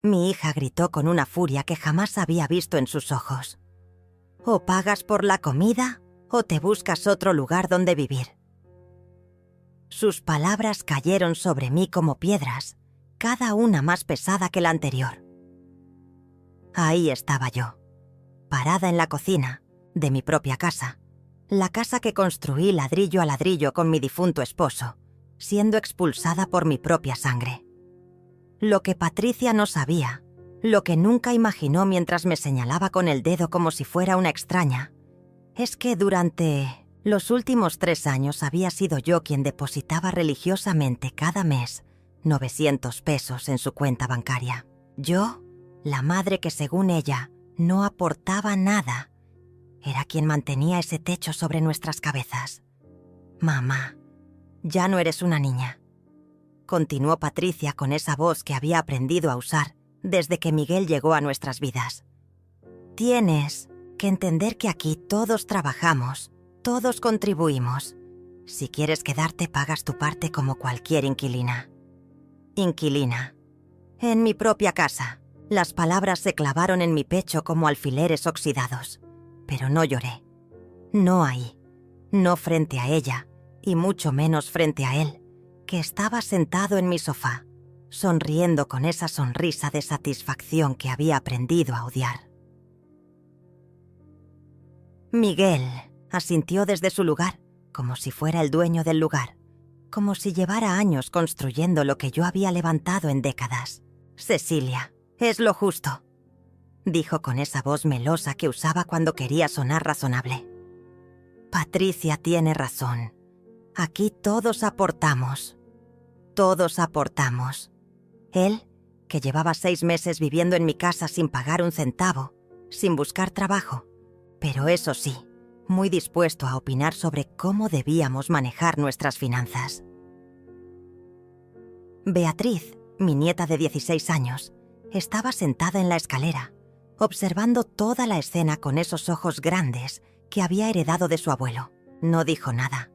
Mi hija gritó con una furia que jamás había visto en sus ojos. «O pagas por la comida o te buscas otro lugar donde vivir». Sus palabras cayeron sobre mí como piedras, cada una más pesada que la anterior. Ahí estaba yo, parada en la cocina de mi propia casa, la casa que construí ladrillo a ladrillo con mi difunto esposo, siendo expulsada por mi propia sangre. Lo que Patricia no sabía, lo que nunca imaginó mientras me señalaba con el dedo como si fuera una extraña, es que durante los últimos 3 años había sido yo quien depositaba religiosamente cada mes 900 pesos en su cuenta bancaria. Yo, la madre que según ella no aportaba nada, era quien mantenía ese techo sobre nuestras cabezas. «Mamá, ya no eres una niña», continuó Patricia con esa voz que había aprendido a usar desde que Miguel llegó a nuestras vidas. «Tienes que entender que aquí todos trabajamos, todos contribuimos. Si quieres quedarte, pagas tu parte como cualquier inquilina». Inquilina. En mi propia casa. Las palabras se clavaron en mi pecho como alfileres oxidados. Pero no lloré. No ahí. No frente a ella, y mucho menos frente a él, que estaba sentado en mi sofá, sonriendo con esa sonrisa de satisfacción que había aprendido a odiar. Miguel asintió desde su lugar, como si fuera el dueño del lugar, como si llevara años construyendo lo que yo había levantado en décadas. «Cecilia, es lo justo», dijo con esa voz melosa que usaba cuando quería sonar razonable. «Patricia tiene razón. Aquí todos aportamos. Todos aportamos. Él, que llevaba 6 meses viviendo en mi casa sin pagar un centavo, sin buscar trabajo, pero eso sí, muy dispuesto a opinar sobre cómo debíamos manejar nuestras finanzas. Beatriz, mi nieta de 16 años, estaba sentada en la escalera, observando toda la escena con esos ojos grandes que había heredado de su abuelo. No dijo nada,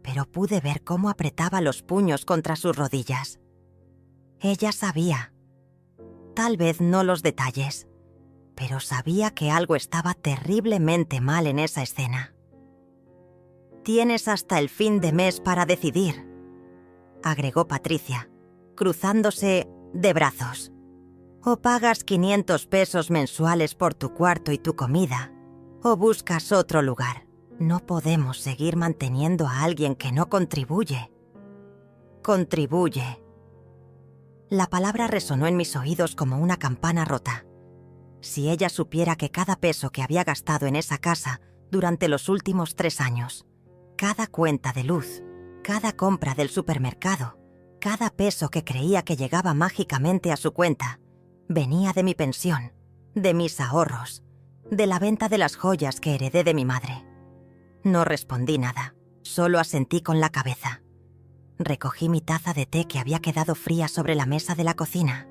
pero pude ver cómo apretaba los puños contra sus rodillas. Ella sabía, tal vez no los detalles, pero sabía que algo estaba terriblemente mal en esa escena. «Tienes hasta el fin de mes para decidir», agregó Patricia, cruzándose de brazos. «O pagas 500 pesos mensuales por tu cuarto y tu comida, o buscas otro lugar. No podemos seguir manteniendo a alguien que no contribuye». «Contribuye». La palabra resonó en mis oídos como una campana rota. Si ella supiera que cada peso que había gastado en esa casa durante los últimos 3 años, cada cuenta de luz, cada compra del supermercado, cada peso que creía que llegaba mágicamente a su cuenta, venía de mi pensión, de mis ahorros, de la venta de las joyas que heredé de mi madre. No respondí nada, solo asentí con la cabeza. Recogí mi taza de té que había quedado fría sobre la mesa de la cocina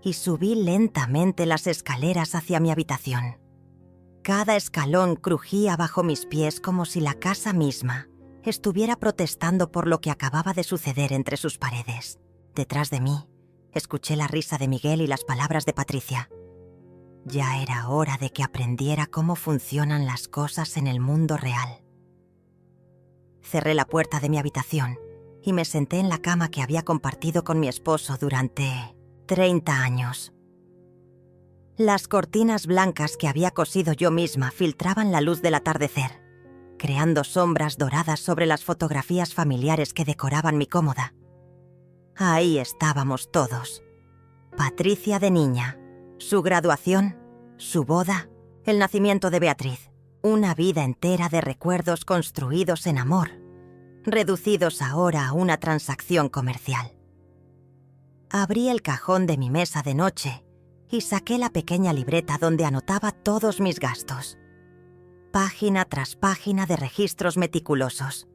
y subí lentamente las escaleras hacia mi habitación. Cada escalón crujía bajo mis pies como si la casa misma estuviera protestando por lo que acababa de suceder entre sus paredes. Detrás de mí, escuché la risa de Miguel y las palabras de Patricia. Ya era hora de que aprendiera cómo funcionan las cosas en el mundo real. Cerré la puerta de mi habitación y me senté en la cama que había compartido con mi esposo durante 30 años. Las cortinas blancas que había cosido yo misma filtraban la luz del atardecer, creando sombras doradas sobre las fotografías familiares que decoraban mi cómoda. Ahí estábamos todos. Patricia de niña, su graduación, su boda, el nacimiento de Beatriz, una vida entera de recuerdos construidos en amor, reducidos ahora a una transacción comercial. Abrí el cajón de mi mesa de noche y saqué la pequeña libreta donde anotaba todos mis gastos. Página tras página de registros meticulosos.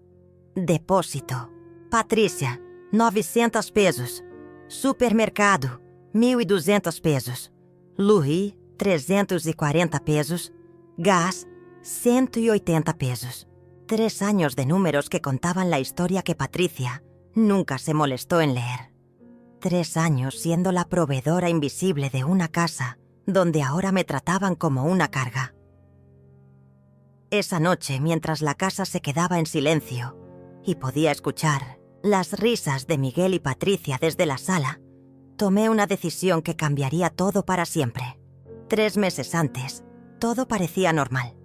Depósito. Patricia, 900 pesos. Supermercado, 1.200 pesos. Louis, 340 pesos. Gas, 180 pesos. 3 años de números que contaban la historia que Patricia nunca se molestó en leer. 3 años siendo la proveedora invisible de una casa donde ahora me trataban como una carga. Esa noche, mientras la casa se quedaba en silencio y podía escuchar las risas de Miguel y Patricia desde la sala, tomé una decisión que cambiaría todo para siempre. 3 meses antes, todo parecía normal.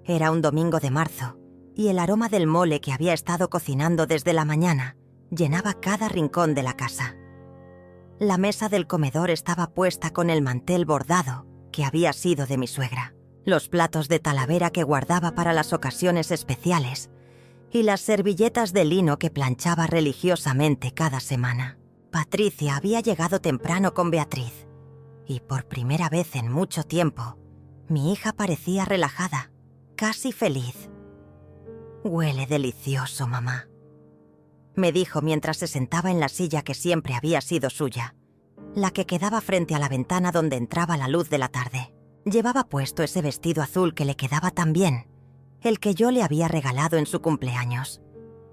Era un domingo de marzo y el aroma del mole que había estado cocinando desde la mañana llenaba cada rincón de la casa. La mesa del comedor estaba puesta con el mantel bordado que había sido de mi suegra, los platos de talavera que guardaba para las ocasiones especiales y las servilletas de lino que planchaba religiosamente cada semana. Patricia había llegado temprano con Beatriz y por primera vez en mucho tiempo, mi hija parecía relajada, casi feliz. «Huele delicioso, mamá», me dijo mientras se sentaba en la silla que siempre había sido suya, la que quedaba frente a la ventana donde entraba la luz de la tarde. Llevaba puesto ese vestido azul que le quedaba tan bien, el que yo le había regalado en su cumpleaños,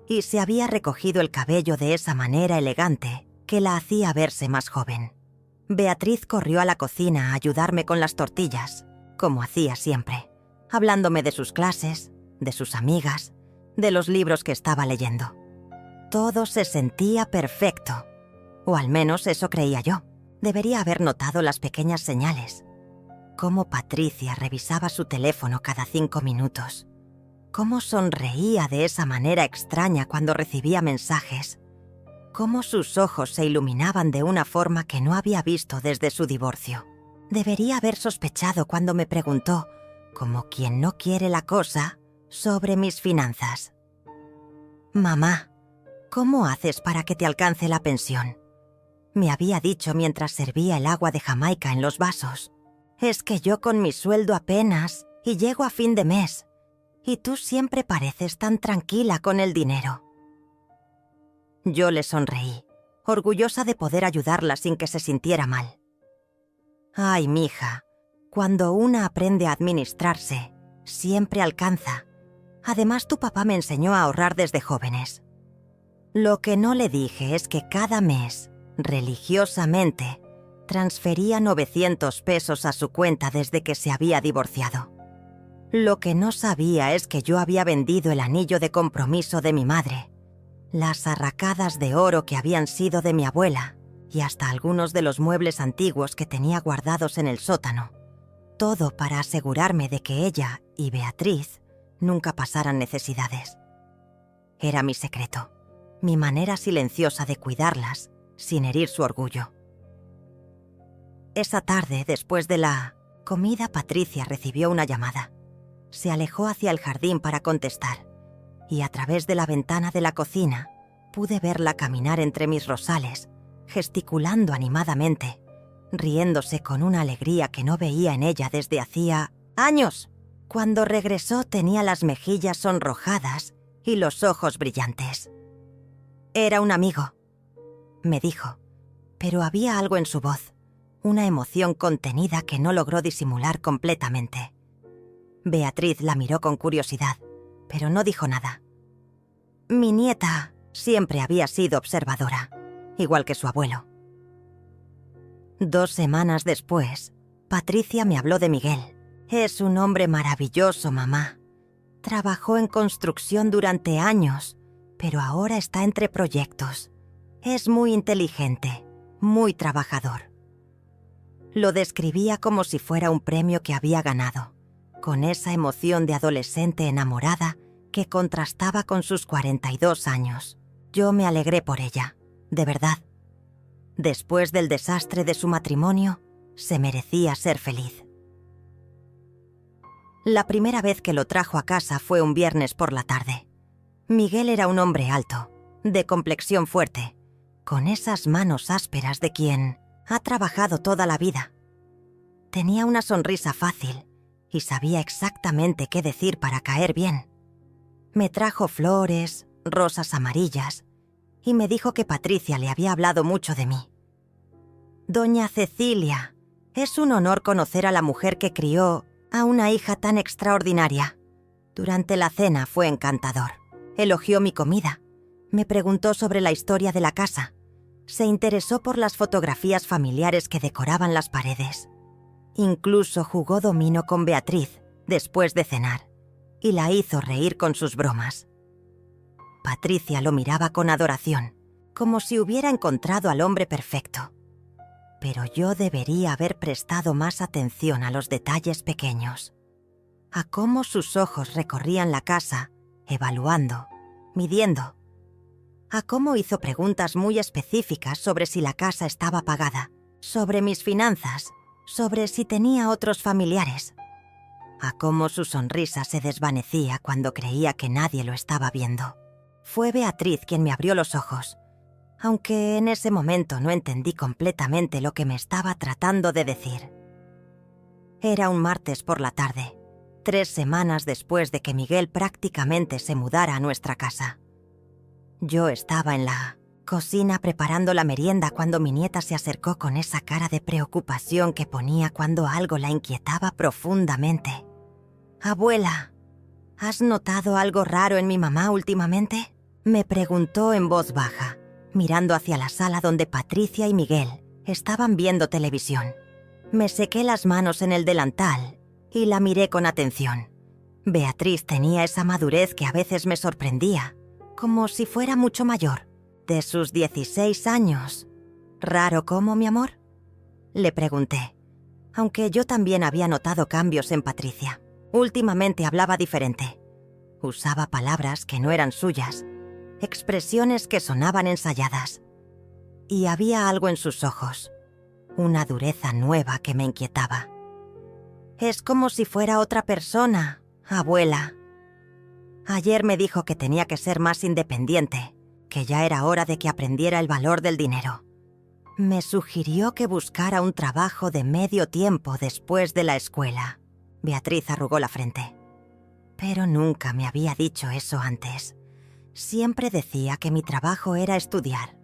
y se había recogido el cabello de esa manera elegante que la hacía verse más joven. Beatriz corrió a la cocina a ayudarme con las tortillas, como hacía siempre, hablándome de sus clases, de sus amigas, de los libros que estaba leyendo. Todo se sentía perfecto, o al menos eso creía yo. Debería haber notado las pequeñas señales. Cómo Patricia revisaba su teléfono cada 5 minutos. Cómo sonreía de esa manera extraña cuando recibía mensajes. Cómo sus ojos se iluminaban de una forma que no había visto desde su divorcio. Debería haber sospechado cuando me preguntó, como quien no quiere la cosa, sobre mis finanzas. «Mamá, ¿cómo haces para que te alcance la pensión?», me había dicho mientras servía el agua de Jamaica en los vasos. «Es que yo con mi sueldo apenas y llego a fin de mes, y tú siempre pareces tan tranquila con el dinero». Yo le sonreí, orgullosa de poder ayudarla sin que se sintiera mal. «Ay, mija, cuando una aprende a administrarse, siempre alcanza. Además, tu papá me enseñó a ahorrar desde jóvenes». Lo que no le dije es que cada mes, religiosamente, transfería 900 pesos a su cuenta desde que se había divorciado. Lo que no sabía es que yo había vendido el anillo de compromiso de mi madre, las arracadas de oro que habían sido de mi abuela y hasta algunos de los muebles antiguos que tenía guardados en el sótano. Todo para asegurarme de que ella y Beatriz nunca pasaran necesidades. Era mi secreto, mi manera silenciosa de cuidarlas sin herir su orgullo. Esa tarde, después de la comida, Patricia recibió una llamada. Se alejó hacia el jardín para contestar, y a través de la ventana de la cocina pude verla caminar entre mis rosales, gesticulando animadamente, riéndose con una alegría que no veía en ella desde hacía años. Cuando regresó tenía las mejillas sonrojadas y los ojos brillantes. «Era un amigo», me dijo, pero había algo en su voz, una emoción contenida que no logró disimular completamente. Beatriz la miró con curiosidad, pero no dijo nada. Mi nieta siempre había sido observadora, igual que su abuelo. 2 semanas después, Patricia me habló de Miguel. «Es un hombre maravilloso, mamá. Trabajó en construcción durante años, pero ahora está entre proyectos. Es muy inteligente, muy trabajador». Lo describía como si fuera un premio que había ganado, con esa emoción de adolescente enamorada que contrastaba con sus 42 años. Yo me alegré por ella, de verdad. Después del desastre de su matrimonio, se merecía ser feliz. La primera vez que lo trajo a casa fue un viernes por la tarde. Miguel era un hombre alto, de complexión fuerte, con esas manos ásperas de quien ha trabajado toda la vida. Tenía una sonrisa fácil y sabía exactamente qué decir para caer bien. Me trajo flores, rosas amarillas, y me dijo que Patricia le había hablado mucho de mí. «Doña Cecilia, es un honor conocer a la mujer que crió a una hija tan extraordinaria». Durante la cena fue encantador. Elogió mi comida. Me preguntó sobre la historia de la casa. Se interesó por las fotografías familiares que decoraban las paredes. Incluso jugó dominó con Beatriz después de cenar y la hizo reír con sus bromas. Patricia lo miraba con adoración, como si hubiera encontrado al hombre perfecto. Pero yo debería haber prestado más atención a los detalles pequeños, a cómo sus ojos recorrían la casa, evaluando, midiendo, a cómo hizo preguntas muy específicas sobre si la casa estaba pagada, sobre mis finanzas, sobre si tenía otros familiares, a cómo su sonrisa se desvanecía cuando creía que nadie lo estaba viendo. Fue Beatriz quien me abrió los ojos, aunque en ese momento no entendí completamente lo que me estaba tratando de decir. Era un martes por la tarde, 3 semanas después de que Miguel prácticamente se mudara a nuestra casa. Yo estaba en la cocina preparando la merienda cuando mi nieta se acercó con esa cara de preocupación que ponía cuando algo la inquietaba profundamente. «Abuela, ¿has notado algo raro en mi mamá últimamente?», me preguntó en voz baja, mirando hacia la sala donde Patricia y Miguel estaban viendo televisión. Me sequé las manos en el delantal y la miré con atención. Beatriz tenía esa madurez que a veces me sorprendía, como si fuera mucho mayor, de sus 16 años. «¿Raro cómo, mi amor?», le pregunté, aunque yo también había notado cambios en Patricia. Últimamente hablaba diferente. Usaba palabras que no eran suyas, expresiones que sonaban ensayadas. Y había algo en sus ojos, una dureza nueva que me inquietaba. «Es como si fuera otra persona, abuela. Ayer me dijo que tenía que ser más independiente, que ya era hora de que aprendiera el valor del dinero. Me sugirió que buscara un trabajo de medio tiempo después de la escuela». Beatriz arrugó la frente. Pero nunca me había dicho eso antes. Siempre decía que mi trabajo era estudiar.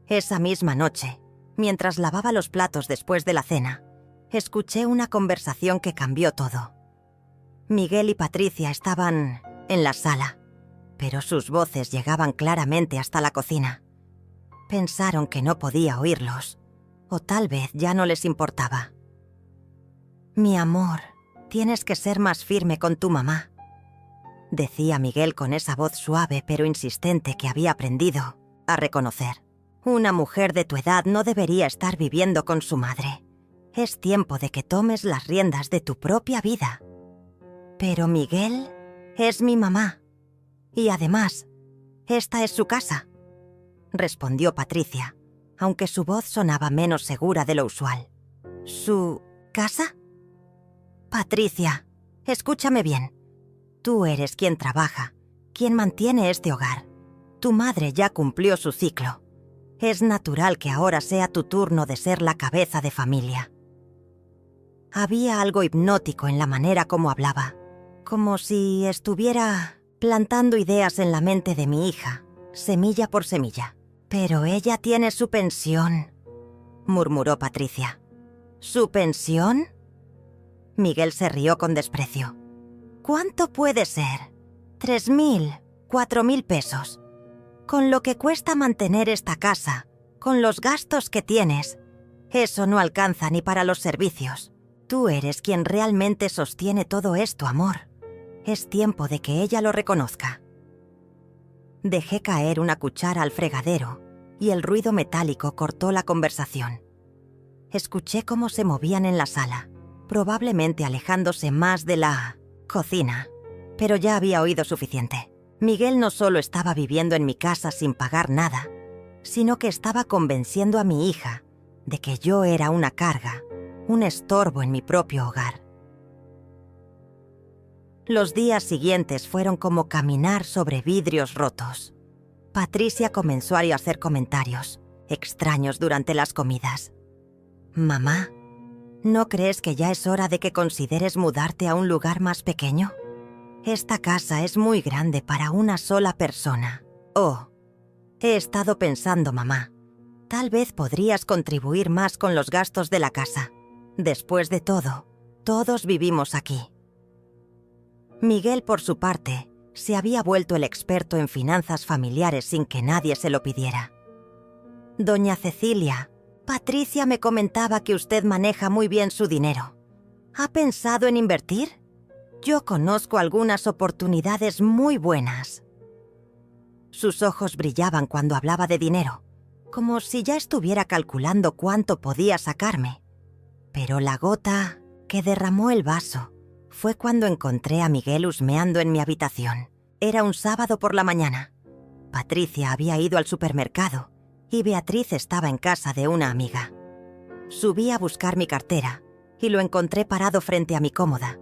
Esa misma noche, mientras lavaba los platos después de la cena, escuché una conversación que cambió todo. Miguel y Patricia estaban en la sala, pero sus voces llegaban claramente hasta la cocina. Pensaron que no podía oírlos, o tal vez ya no les importaba. «Mi amor, tienes que ser más firme con tu mamá», decía Miguel con esa voz suave pero insistente que había aprendido a reconocer. «Una mujer de tu edad no debería estar viviendo con su madre. Es tiempo de que tomes las riendas de tu propia vida». «Pero Miguel es mi mamá. Y además, esta es su casa», respondió Patricia, aunque su voz sonaba menos segura de lo usual. «¿Su casa? Patricia, escúchame bien. Tú eres quien trabaja, quien mantiene este hogar. Tu madre ya cumplió su ciclo. Es natural que ahora sea tu turno de ser la cabeza de familia». Había algo hipnótico en la manera como hablaba, como si estuviera plantando ideas en la mente de mi hija, semilla por semilla. «Pero ella tiene su pensión», murmuró Patricia. «¿Su pensión?». Miguel se rió con desprecio. «¿Cuánto puede ser? 3.000, 4.000 pesos. Con lo que cuesta mantener esta casa, con los gastos que tienes, eso no alcanza ni para los servicios. Tú eres quien realmente sostiene todo esto, amor. Es tiempo de que ella lo reconozca». Dejé caer una cuchara al fregadero y el ruido metálico cortó la conversación. Escuché cómo se movían en la sala, probablemente alejándose más de la cocina, pero ya había oído suficiente. Miguel no solo estaba viviendo en mi casa sin pagar nada, sino que estaba convenciendo a mi hija de que yo era una carga, un estorbo en mi propio hogar. Los días siguientes fueron como caminar sobre vidrios rotos. Patricia comenzó a hacer comentarios extraños durante las comidas. «Mamá, ¿no crees que ya es hora de que consideres mudarte a un lugar más pequeño? Esta casa es muy grande para una sola persona». «Oh, he estado pensando, mamá. Tal vez podrías contribuir más con los gastos de la casa. Después de todo, todos vivimos aquí». Miguel, por su parte, se había vuelto el experto en finanzas familiares sin que nadie se lo pidiera. Doña Cecilia, Patricia me comentaba que usted maneja muy bien su dinero. ¿Ha pensado en invertir? Yo conozco algunas oportunidades muy buenas. Sus ojos brillaban cuando hablaba de dinero, como si ya estuviera calculando cuánto podía sacarme. Pero la gota que derramó el vaso fue cuando encontré a Miguel husmeando en mi habitación. Era un sábado por la mañana. Patricia había ido al supermercado y Beatriz estaba en casa de una amiga. Subí a buscar mi cartera y lo encontré parado frente a mi cómoda,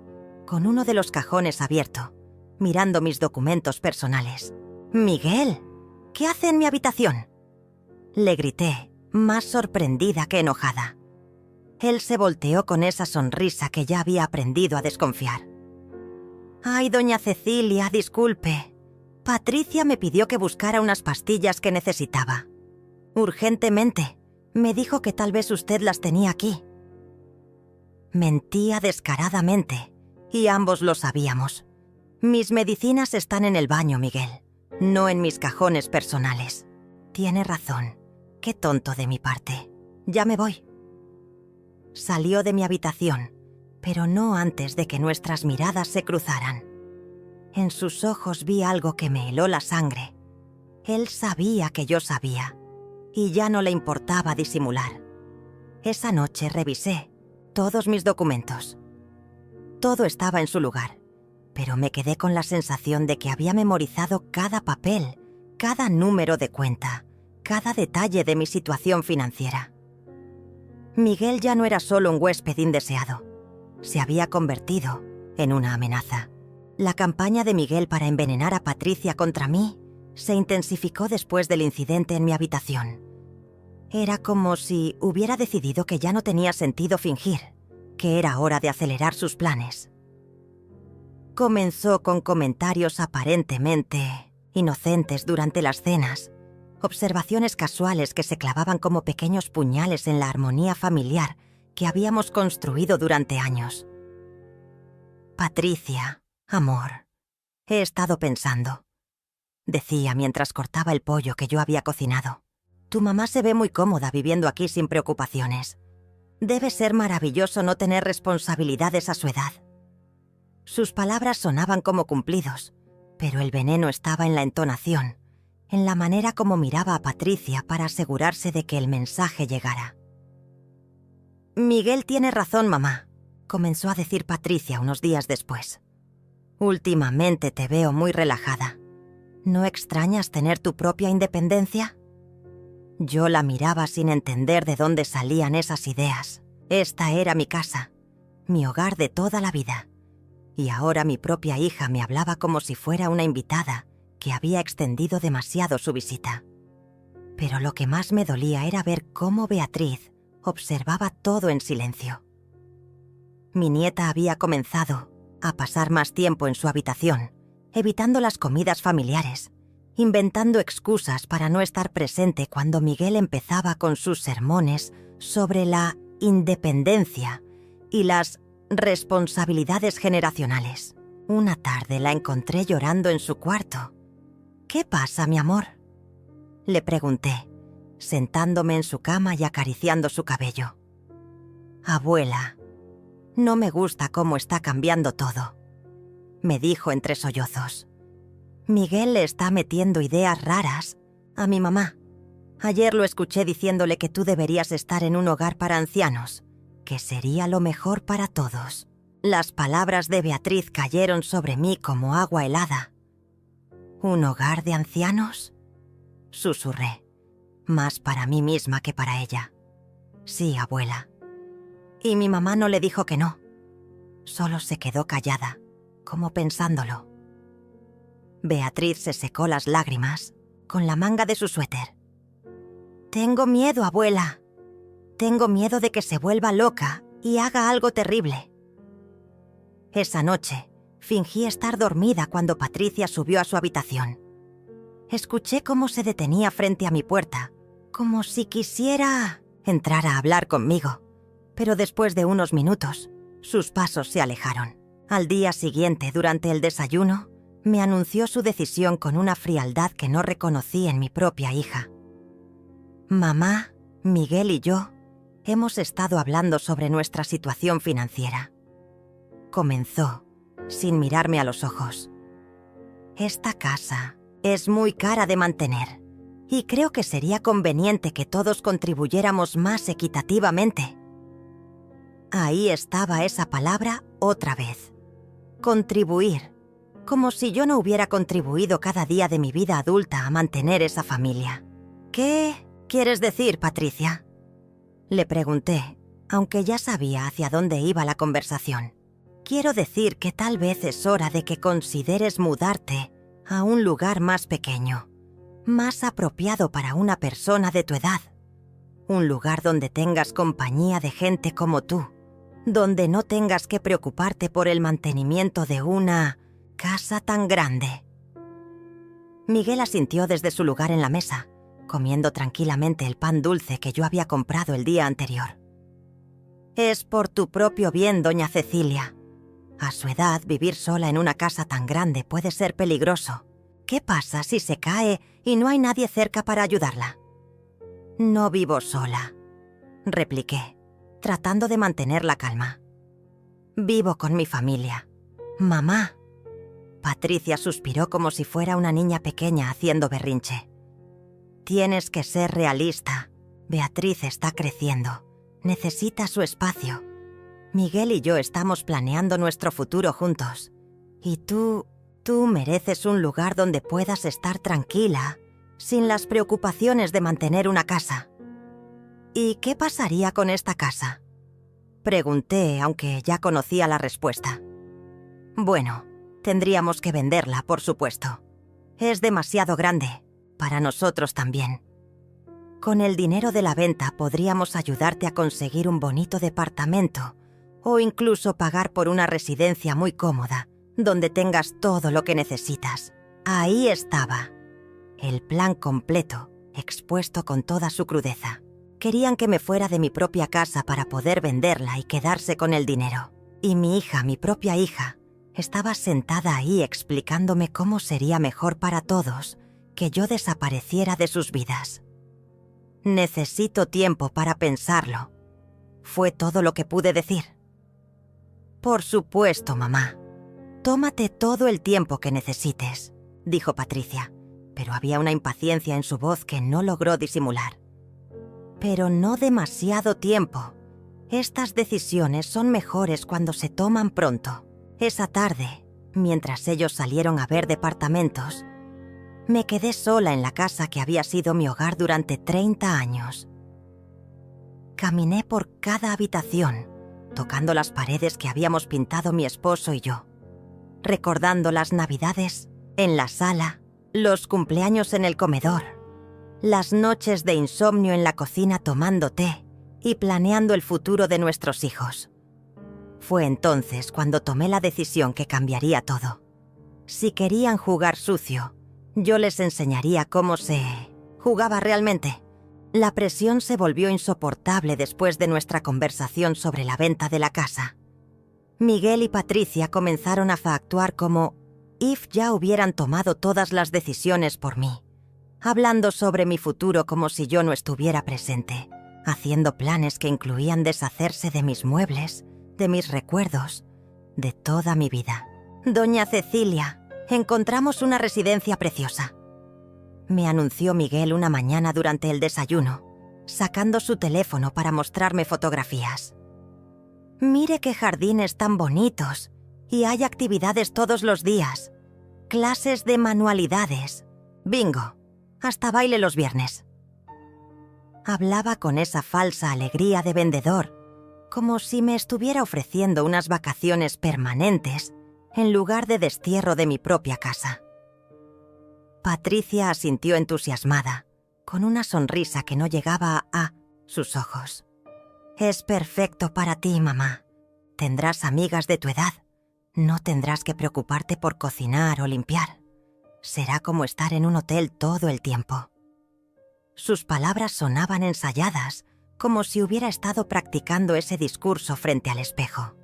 con uno de los cajones abierto, mirando mis documentos personales. «Miguel, ¿qué hace en mi habitación?», le grité, más sorprendida que enojada. Él se volteó con esa sonrisa que ya había aprendido a desconfiar. «Ay, doña Cecilia, disculpe. Patricia me pidió que buscara unas pastillas que necesitaba. Urgentemente. Me dijo que tal vez usted las tenía aquí». Mentía descaradamente, y ambos lo sabíamos. Mis medicinas están en el baño, Miguel, no en mis cajones personales. Tiene razón. Qué tonto de mi parte. Ya me voy. Salió de mi habitación, pero no antes de que nuestras miradas se cruzaran. En sus ojos vi algo que me heló la sangre. Él sabía que yo sabía, y ya no le importaba disimular. Esa noche revisé todos mis documentos. Todo estaba en su lugar, pero me quedé con la sensación de que había memorizado cada papel, cada número de cuenta, cada detalle de mi situación financiera. Miguel ya no era solo un huésped indeseado. Se había convertido en una amenaza. La campaña de Miguel para envenenar a Patricia contra mí se intensificó después del incidente en mi habitación. Era como si hubiera decidido que ya no tenía sentido fingir, que era hora de acelerar sus planes. Comenzó con comentarios aparentemente inocentes durante las cenas, observaciones casuales que se clavaban como pequeños puñales en la armonía familiar que habíamos construido durante años. «Patricia, amor, he estado pensando», decía mientras cortaba el pollo que yo había cocinado. «Tu mamá se ve muy cómoda viviendo aquí sin preocupaciones. Debe ser maravilloso no tener responsabilidades a su edad». Sus palabras sonaban como cumplidos, pero el veneno estaba en la entonación, en la manera como miraba a Patricia para asegurarse de que el mensaje llegara. «Miguel tiene razón, mamá», comenzó a decir Patricia unos días después. «Últimamente te veo muy relajada. ¿No extrañas tener tu propia independencia?». Yo la miraba sin entender de dónde salían esas ideas. Esta era mi casa, mi hogar de toda la vida. Y ahora mi propia hija me hablaba como si fuera una invitada que había extendido demasiado su visita. Pero lo que más me dolía era ver cómo Beatriz observaba todo en silencio. Mi nieta había comenzado a pasar más tiempo en su habitación, evitando las comidas familiares, inventando excusas para no estar presente cuando Miguel empezaba con sus sermones sobre la independencia y las responsabilidades generacionales. Una tarde la encontré llorando en su cuarto. «¿Qué pasa, mi amor?», le pregunté, sentándome en su cama y acariciando su cabello. «Abuela, no me gusta cómo está cambiando todo», me dijo entre sollozos. «Miguel le está metiendo ideas raras a mi mamá. Ayer lo escuché diciéndole que tú deberías estar en un hogar para ancianos, que sería lo mejor para todos». Las palabras de Beatriz cayeron sobre mí como agua helada. «¿Un hogar de ancianos?», susurré, más para mí misma que para ella. «Sí, abuela». Y mi mamá no le dijo que no. Solo se quedó callada, como pensándolo. Beatriz se secó las lágrimas con la manga de su suéter. «Tengo miedo, abuela. Tengo miedo de que se vuelva loca y haga algo terrible». Esa noche, fingí estar dormida cuando Patricia subió a su habitación. Escuché cómo se detenía frente a mi puerta, como si quisiera entrar a hablar conmigo, pero después de unos minutos, sus pasos se alejaron. Al día siguiente, durante el desayuno, me anunció su decisión con una frialdad que no reconocí en mi propia hija. Mamá, Miguel y yo hemos estado hablando sobre nuestra situación financiera. Comenzó, sin mirarme a los ojos. Esta casa es muy cara de mantener y creo que sería conveniente que todos contribuyéramos más equitativamente. Ahí estaba esa palabra otra vez. Contribuir. Como si yo no hubiera contribuido cada día de mi vida adulta a mantener esa familia. ¿Qué quieres decir, Patricia? Le pregunté, aunque ya sabía hacia dónde iba la conversación. Quiero decir que tal vez es hora de que consideres mudarte a un lugar más pequeño, más apropiado para una persona de tu edad. Un lugar donde tengas compañía de gente como tú, donde no tengas que preocuparte por el mantenimiento de una casa tan grande. Miguel asintió desde su lugar en la mesa, comiendo tranquilamente el pan dulce que yo había comprado el día anterior. Es por tu propio bien, doña Cecilia. A su edad, vivir sola en una casa tan grande puede ser peligroso. ¿Qué pasa si se cae y no hay nadie cerca para ayudarla? No vivo sola, repliqué, tratando de mantener la calma. Vivo con mi familia. Mamá. Patricia suspiró como si fuera una niña pequeña haciendo berrinche. Tienes que ser realista. Beatriz está creciendo. Necesita su espacio. Miguel y yo estamos planeando nuestro futuro juntos. Y tú mereces un lugar donde puedas estar tranquila, sin las preocupaciones de mantener una casa. ¿Y qué pasaría con esta casa? Pregunté, aunque ya conocía la respuesta. Bueno, tendríamos que venderla, por supuesto. Es demasiado grande, para nosotros también. Con el dinero de la venta podríamos ayudarte a conseguir un bonito departamento o incluso pagar por una residencia muy cómoda, donde tengas todo lo que necesitas. Ahí estaba. El plan completo, expuesto con toda su crudeza. Querían que me fuera de mi propia casa para poder venderla y quedarse con el dinero. Y mi hija, mi propia hija, estaba sentada ahí explicándome cómo sería mejor para todos que yo desapareciera de sus vidas. Necesito tiempo para pensarlo. Fue todo lo que pude decir. Por supuesto, mamá. Tómate todo el tiempo que necesites, dijo Patricia, pero había una impaciencia en su voz que no logró disimular. Pero no demasiado tiempo. Estas decisiones son mejores cuando se toman pronto. Esa tarde, mientras ellos salieron a ver departamentos, me quedé sola en la casa que había sido mi hogar durante 30 años. Caminé por cada habitación, tocando las paredes que habíamos pintado mi esposo y yo, recordando las Navidades en la sala, los cumpleaños en el comedor, las noches de insomnio en la cocina tomando té y planeando el futuro de nuestros hijos. Fue entonces cuando tomé la decisión que cambiaría todo. Si querían jugar sucio, yo les enseñaría cómo se jugaba realmente. La presión se volvió insoportable después de nuestra conversación sobre la venta de la casa. Miguel y Patricia comenzaron a actuar como if ya hubieran tomado todas las decisiones por mí, hablando sobre mi futuro como si yo no estuviera presente, haciendo planes que incluían deshacerse de mis muebles, de mis recuerdos, de toda mi vida. Doña Cecilia, encontramos una residencia preciosa, me anunció Miguel una mañana durante el desayuno, sacando su teléfono para mostrarme fotografías. Mire qué jardines tan bonitos, y hay actividades todos los días, clases de manualidades, bingo, hasta baile los viernes. Hablaba con esa falsa alegría de vendedor, como si me estuviera ofreciendo unas vacaciones permanentes en lugar de destierro de mi propia casa. Patricia asintió entusiasmada, con una sonrisa que no llegaba a sus ojos. Es perfecto para ti, mamá. Tendrás amigas de tu edad. No tendrás que preocuparte por cocinar o limpiar. Será como estar en un hotel todo el tiempo. Sus palabras sonaban ensayadas, como si hubiera estado practicando ese discurso frente al espejo.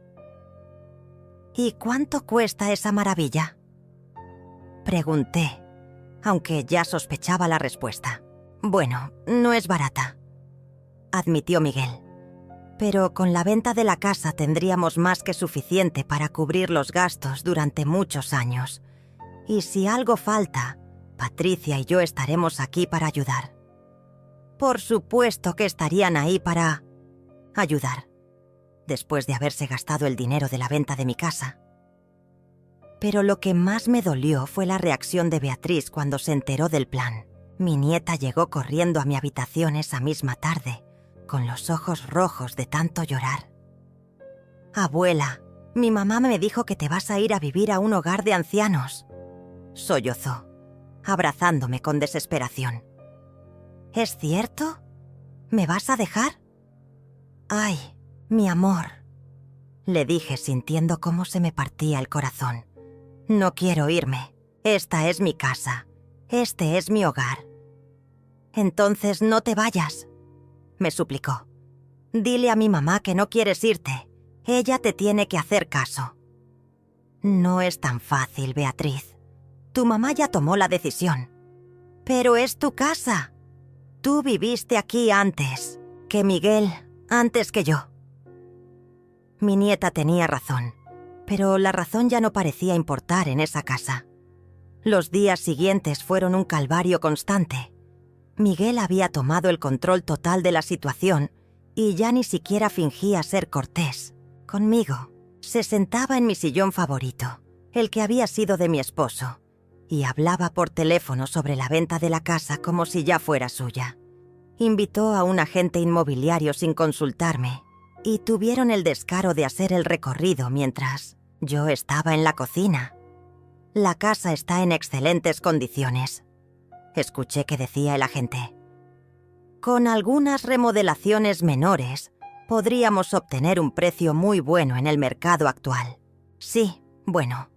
¿Y cuánto cuesta esa maravilla?, pregunté, aunque ya sospechaba la respuesta. Bueno, no es barata, admitió Miguel. Pero con la venta de la casa tendríamos más que suficiente para cubrir los gastos durante muchos años. Y si algo falta, Patricia y yo estaremos aquí para ayudar. Por supuesto que estarían ahí para ayudar, después de haberse gastado el dinero de la venta de mi casa. Pero lo que más me dolió fue la reacción de Beatriz cuando se enteró del plan. Mi nieta llegó corriendo a mi habitación esa misma tarde, con los ojos rojos de tanto llorar. «Abuela, mi mamá me dijo que te vas a ir a vivir a un hogar de ancianos», sollozó, abrazándome con desesperación. «¿Es cierto? ¿Me vas a dejar?» «Ay, mi amor», le dije sintiendo cómo se me partía el corazón. «No quiero irme. Esta es mi casa. Este es mi hogar». «Entonces no te vayas», me suplicó. «Dile a mi mamá que no quieres irte. Ella te tiene que hacer caso». «No es tan fácil, Beatriz. Tu mamá ya tomó la decisión. Pero es tu casa. Tú viviste aquí antes que Miguel, antes que yo». Mi nieta tenía razón, pero la razón ya no parecía importar en esa casa. Los días siguientes fueron un calvario constante. Miguel había tomado el control total de la situación y ya ni siquiera fingía ser cortés. Conmigo, se sentaba en mi sillón favorito, el que había sido de mi esposo, y hablaba por teléfono sobre la venta de la casa como si ya fuera suya. Invitó a un agente inmobiliario sin consultarme y tuvieron el descaro de hacer el recorrido mientras yo estaba en la cocina. «La casa está en excelentes condiciones», escuché que decía el agente. «Con algunas remodelaciones menores, podríamos obtener un precio muy bueno en el mercado actual. Sí, bueno,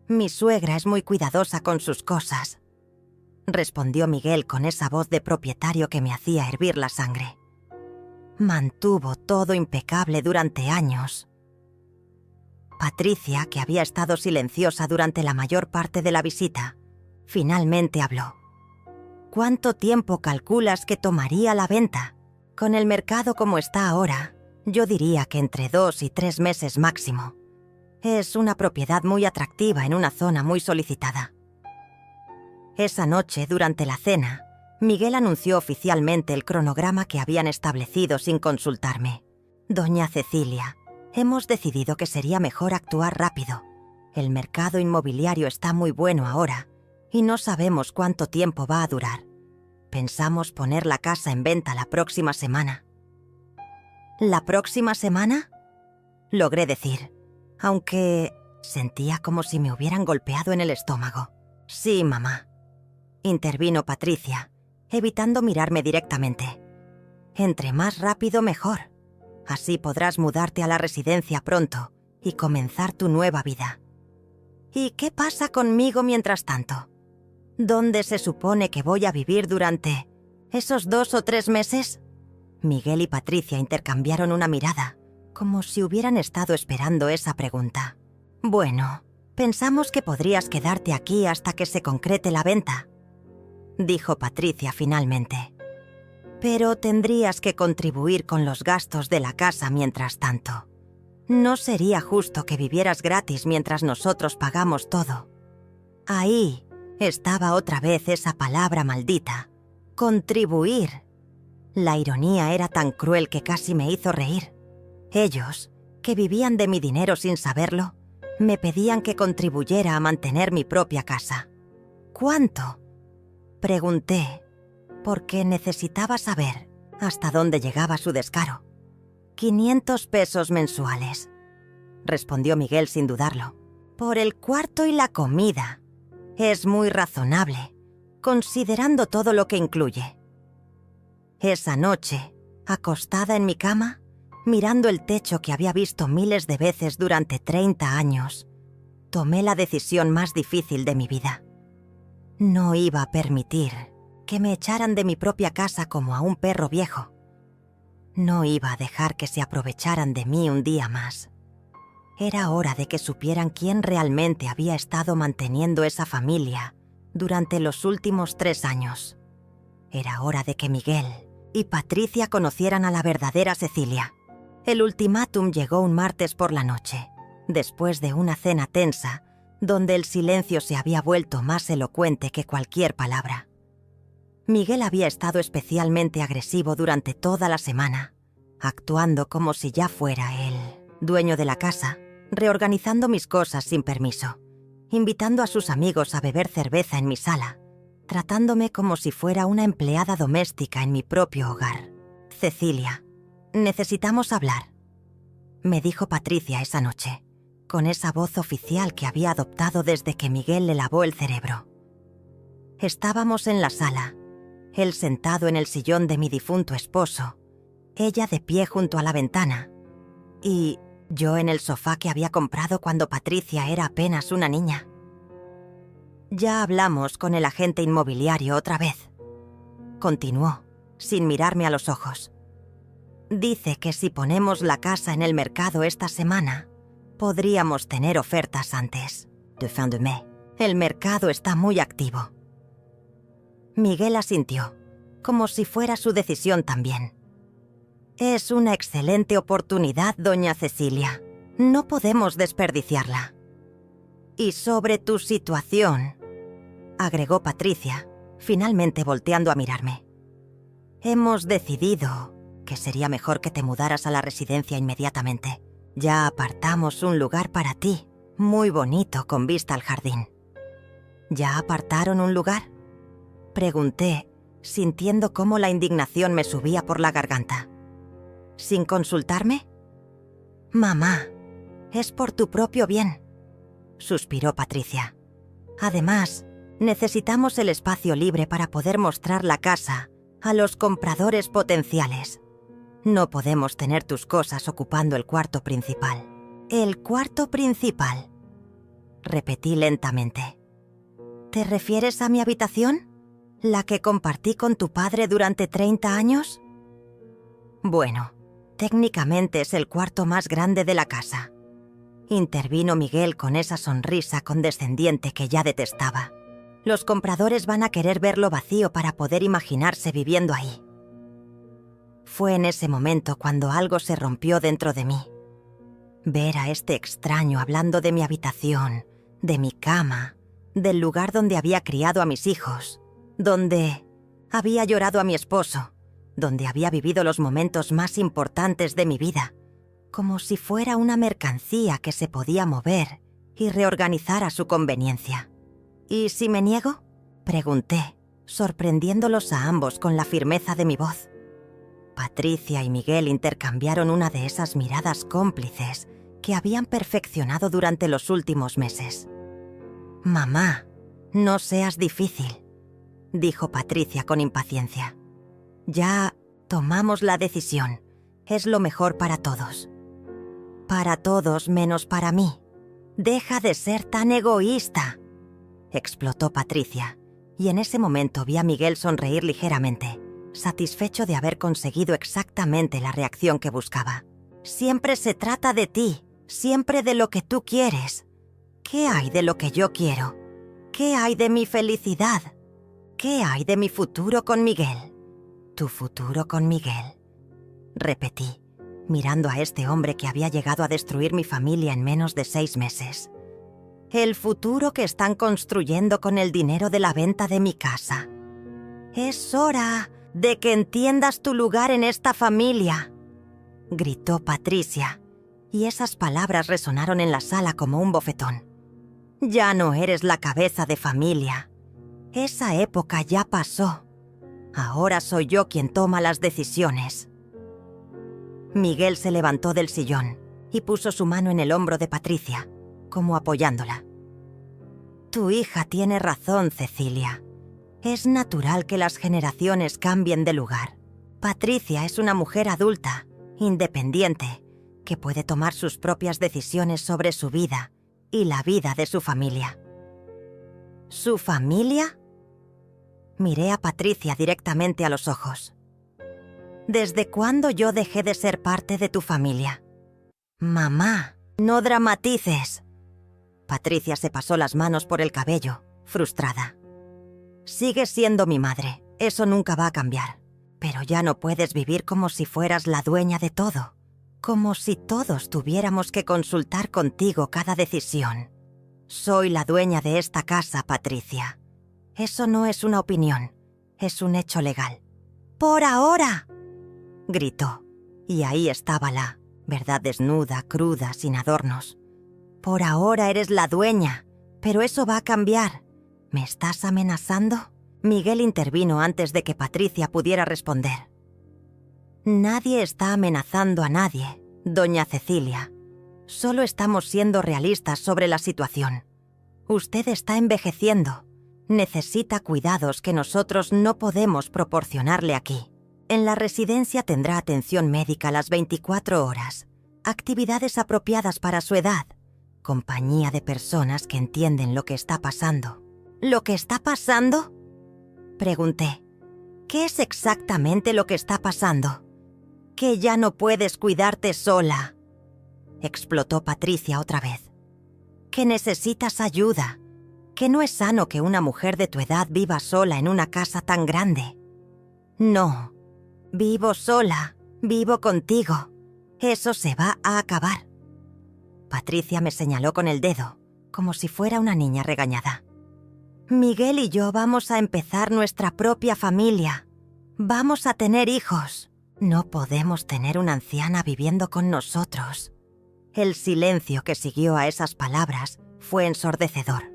mi suegra es muy cuidadosa con sus cosas», respondió Miguel con esa voz de propietario que me hacía hervir la sangre. «Mantuvo todo impecable durante años». Patricia, que había estado silenciosa durante la mayor parte de la visita, finalmente habló. «¿Cuánto tiempo calculas que tomaría la venta? Con el mercado como está ahora, yo diría que entre 2 y 3 meses máximo. Es una propiedad muy atractiva en una zona muy solicitada». Esa noche, durante la cena, Miguel anunció oficialmente el cronograma que habían establecido sin consultarme. «Doña Cecilia, hemos decidido que sería mejor actuar rápido. El mercado inmobiliario está muy bueno ahora y no sabemos cuánto tiempo va a durar. Pensamos poner la casa en venta la próxima semana». «¿La próxima semana?», logré decir, aunque sentía como si me hubieran golpeado en el estómago. «Sí, mamá», intervino Patricia, evitando mirarme directamente. «Entre más rápido, mejor. Así podrás mudarte a la residencia pronto y comenzar tu nueva vida». «¿Y qué pasa conmigo mientras tanto? ¿Dónde se supone que voy a vivir durante esos 2 o 3 meses?» Miguel y Patricia intercambiaron una mirada, como si hubieran estado esperando esa pregunta. «Bueno, pensamos que podrías quedarte aquí hasta que se concrete la venta», dijo Patricia finalmente. «Pero tendrías que contribuir con los gastos de la casa mientras tanto. No sería justo que vivieras gratis mientras nosotros pagamos todo». Ahí estaba otra vez esa palabra maldita, contribuir. La ironía era tan cruel que casi me hizo reír. Ellos, que vivían de mi dinero sin saberlo, me pedían que contribuyera a mantener mi propia casa. «¿Cuánto?», pregunté, porque necesitaba saber hasta dónde llegaba su descaro. «500 pesos mensuales», respondió Miguel sin dudarlo. «Por el cuarto y la comida. Es muy razonable, considerando todo lo que incluye». Esa noche, acostada en mi cama, mirando el techo que había visto miles de veces durante 30 años, tomé la decisión más difícil de mi vida. No iba a permitir que me echaran de mi propia casa como a un perro viejo. No iba a dejar que se aprovecharan de mí un día más. Era hora de que supieran quién realmente había estado manteniendo esa familia durante los últimos 3 años. Era hora de que Miguel y Patricia conocieran a la verdadera Cecilia. El ultimátum llegó un martes por la noche, después de una cena tensa, donde el silencio se había vuelto más elocuente que cualquier palabra. Miguel había estado especialmente agresivo durante toda la semana, actuando como si ya fuera él, dueño de la casa, reorganizando mis cosas sin permiso, invitando a sus amigos a beber cerveza en mi sala, tratándome como si fuera una empleada doméstica en mi propio hogar. «Cecilia, necesitamos hablar», me dijo Patricia esa noche, con esa voz oficial que había adoptado desde que Miguel le lavó el cerebro. Estábamos en la sala, él sentado en el sillón de mi difunto esposo, ella de pie junto a la ventana, y yo en el sofá que había comprado cuando Patricia era apenas una niña. «Ya hablamos con el agente inmobiliario otra vez», continuó, sin mirarme a los ojos. «Dice que si ponemos la casa en el mercado esta semana, podríamos tener ofertas antes de fin de mes. El mercado está muy activo». Miguel asintió, como si fuera su decisión también. «Es una excelente oportunidad, doña Cecilia. No podemos desperdiciarla». «Y sobre tu situación», agregó Patricia, finalmente volteando a mirarme. «Hemos decidido que sería mejor que te mudaras a la residencia inmediatamente. Ya apartamos un lugar para ti, muy bonito con vista al jardín». «¿Ya apartaron un lugar?», pregunté, sintiendo cómo la indignación me subía por la garganta. «¿Sin consultarme?». «Mamá, es por tu propio bien», suspiró Patricia. «Además, necesitamos el espacio libre para poder mostrar la casa a los compradores potenciales. No podemos tener tus cosas ocupando el cuarto principal». «¿El cuarto principal?», repetí lentamente. «¿Te refieres a mi habitación? ¿La que compartí con tu padre durante 30 años? Bueno, técnicamente es el cuarto más grande de la casa», intervino Miguel con esa sonrisa condescendiente que ya detestaba. «Los compradores van a querer verlo vacío para poder imaginarse viviendo ahí». Fue en ese momento cuando algo se rompió dentro de mí. Ver a este extraño hablando de mi habitación, de mi cama, del lugar donde había criado a mis hijos, donde había llorado a mi esposo, donde había vivido los momentos más importantes de mi vida, como si fuera una mercancía que se podía mover y reorganizar a su conveniencia. «¿Y si me niego?», pregunté, sorprendiéndolos a ambos con la firmeza de mi voz. Patricia y Miguel intercambiaron una de esas miradas cómplices que habían perfeccionado durante los últimos meses. «Mamá, no seas difícil», dijo Patricia con impaciencia. «Ya tomamos la decisión. Es lo mejor para todos». «Para todos menos para mí. Deja de ser tan egoísta», explotó Patricia, y en ese momento vi a Miguel sonreír ligeramente, satisfecho de haber conseguido exactamente la reacción que buscaba. «Siempre se trata de ti, siempre de lo que tú quieres. ¿Qué hay de lo que yo quiero? ¿Qué hay de mi felicidad? ¿Qué hay de mi futuro con Miguel?». «¿Tu futuro con Miguel?», repetí, mirando a este hombre que había llegado a destruir mi familia en menos de 6 meses. «El futuro que están construyendo con el dinero de la venta de mi casa. Es hora de que entiendas tu lugar en esta familia», gritó Patricia, y esas palabras resonaron en la sala como un bofetón. «Ya no eres la cabeza de familia. Esa época ya pasó. Ahora soy yo quien toma las decisiones». Miguel se levantó del sillón y puso su mano en el hombro de Patricia, como apoyándola. «Tu hija tiene razón, Cecilia. Es natural que las generaciones cambien de lugar. Patricia es una mujer adulta, independiente, que puede tomar sus propias decisiones sobre su vida y la vida de su familia». «¿Su familia?». Miré a Patricia directamente a los ojos. «¿Desde cuándo yo dejé de ser parte de tu familia?». «Mamá, no dramatices». Patricia se pasó las manos por el cabello, frustrada. «Sigues siendo mi madre, Eso nunca va a cambiar. Pero ya no puedes vivir como si fueras la dueña de todo. Como si todos tuviéramos que consultar contigo cada decisión. Soy la dueña de esta casa, Patricia. Eso no es una opinión, es un hecho legal. ¡Por ahora!, gritó. Y ahí estaba la verdad desnuda, cruda, sin adornos. Por ahora eres la dueña, pero eso va a cambiar. ¿Me estás amenazando? Miguel intervino antes de que Patricia pudiera responder. Nadie está amenazando a nadie, doña Cecilia. Solo estamos siendo realistas sobre la situación. Usted está envejeciendo. Necesita cuidados que nosotros no podemos proporcionarle aquí. En la residencia tendrá atención médica las 24 horas, actividades apropiadas para su edad, compañía de personas que entienden lo que está pasando. ¿Lo que está pasando?, pregunté. ¿Qué es exactamente lo que está pasando? Que ya no puedes cuidarte sola, explotó Patricia otra vez. Que necesitas ayuda, que no es sano que una mujer de tu edad viva sola en una casa tan grande. No, vivo sola, vivo contigo. Eso se va a acabar. Patricia me señaló con el dedo, como si fuera una niña regañada. Miguel y yo vamos a empezar nuestra propia familia. Vamos a tener hijos. No podemos tener una anciana viviendo con nosotros. El silencio que siguió a esas palabras fue ensordecedor.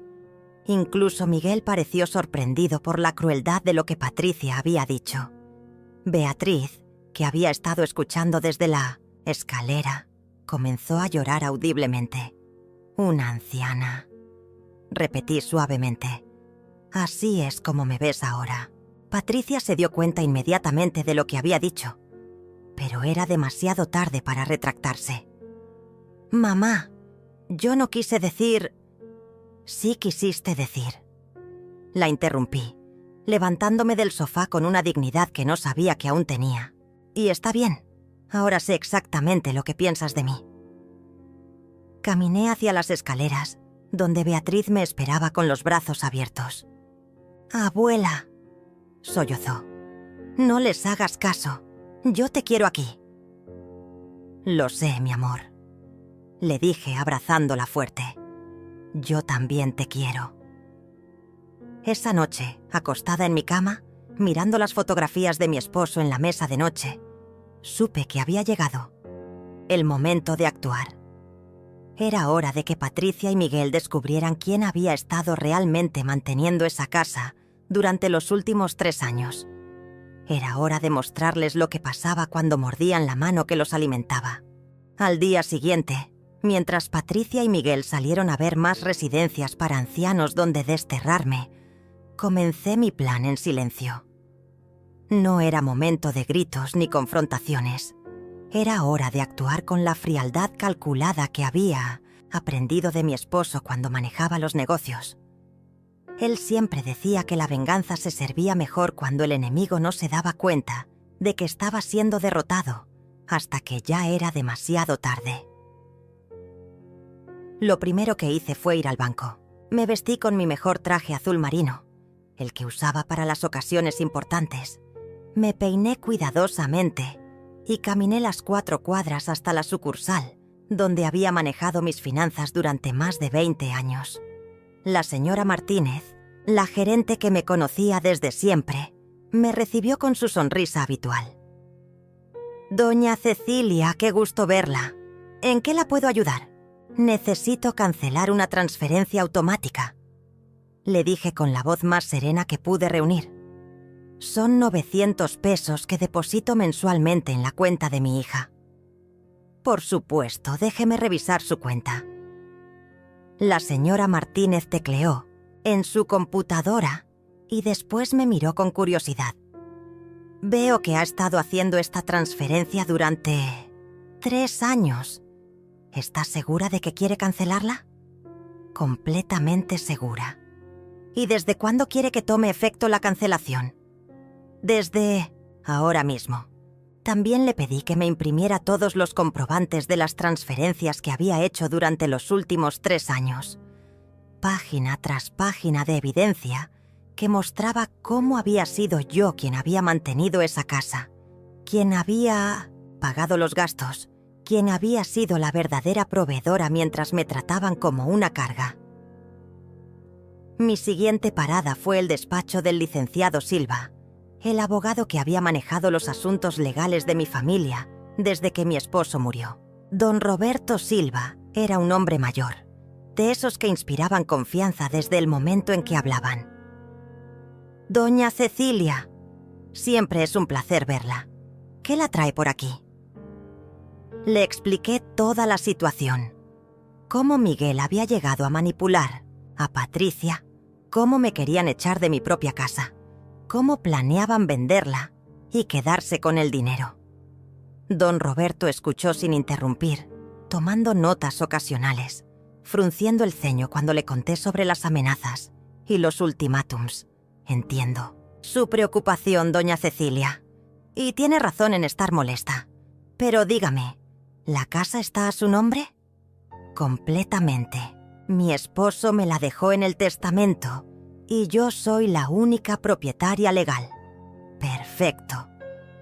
Incluso Miguel pareció sorprendido por la crueldad de lo que Patricia había dicho. Beatriz, que había estado escuchando desde la escalera, comenzó a llorar audiblemente. «Una anciana», repetí suavemente. «Así es como me ves ahora». Patricia se dio cuenta inmediatamente de lo que había dicho, pero era demasiado tarde para retractarse. «Mamá, yo no quise decir...» «Sí quisiste decir», la interrumpí, levantándome del sofá con una dignidad que no sabía que aún tenía. «Y está bien, ahora sé exactamente lo que piensas de mí». Caminé hacia las escaleras, donde Beatriz me esperaba con los brazos abiertos. «Abuela», sollozó, «no les hagas caso. Yo te quiero aquí». «Lo sé, mi amor», le dije abrazándola fuerte. «Yo también te quiero». Esa noche, acostada en mi cama, mirando las fotografías de mi esposo en la mesa de noche, supe que había llegado el momento de actuar. Era hora de que Patricia y Miguel descubrieran quién había estado realmente manteniendo esa casa durante los últimos 3 años. Era hora de mostrarles lo que pasaba cuando mordían la mano que los alimentaba. Al día siguiente, mientras Patricia y Miguel salieron a ver más residencias para ancianos donde desterrarme, comencé mi plan en silencio. No era momento de gritos ni confrontaciones. Era hora de actuar con la frialdad calculada que había aprendido de mi esposo cuando manejaba los negocios. Él siempre decía que la venganza se servía mejor cuando el enemigo no se daba cuenta de que estaba siendo derrotado, hasta que ya era demasiado tarde. Lo primero que hice fue ir al banco. Me vestí con mi mejor traje azul marino, el que usaba para las ocasiones importantes. Me peiné cuidadosamente y caminé las 4 cuadras hasta la sucursal, donde había manejado mis finanzas durante más de 20 años. La señora Martínez, la gerente que me conocía desde siempre, me recibió con su sonrisa habitual. «Doña Cecilia, qué gusto verla. ¿En qué la puedo ayudar? Necesito cancelar una transferencia automática», le dije con la voz más serena que pude reunir. «Son 900 pesos que deposito mensualmente en la cuenta de mi hija». «Por supuesto, déjeme revisar su cuenta». La señora Martínez tecleó en su computadora y después me miró con curiosidad. «Veo que ha estado haciendo esta transferencia durante 3 años. ¿Está segura de que quiere cancelarla?» «Completamente segura». «¿Y desde cuándo quiere que tome efecto la cancelación?» «Desde ahora mismo». También le pedí que me imprimiera todos los comprobantes de las transferencias que había hecho durante los últimos 3 años. Página tras página de evidencia que mostraba cómo había sido yo quien había mantenido esa casa, quien había pagado los gastos, quien había sido la verdadera proveedora mientras me trataban como una carga. Mi siguiente parada fue el despacho del licenciado Silva, el abogado que había manejado los asuntos legales de mi familia desde que mi esposo murió. Don Roberto Silva era un hombre mayor, de esos que inspiraban confianza desde el momento en que hablaban. «Doña Cecilia, siempre es un placer verla. ¿Qué la trae por aquí?» Le expliqué toda la situación. Cómo Miguel había llegado a manipular a Patricia, cómo me querían echar de mi propia casa, cómo planeaban venderla y quedarse con el dinero. Don Roberto escuchó sin interrumpir, tomando notas ocasionales, frunciendo el ceño cuando le conté sobre las amenazas y los ultimátums. Entiendo su preocupación, doña Cecilia, y tiene razón en estar molesta. Pero dígame, ¿la casa está a su nombre? Completamente. Mi esposo me la dejó en el testamento y yo soy la única propietaria legal. Perfecto.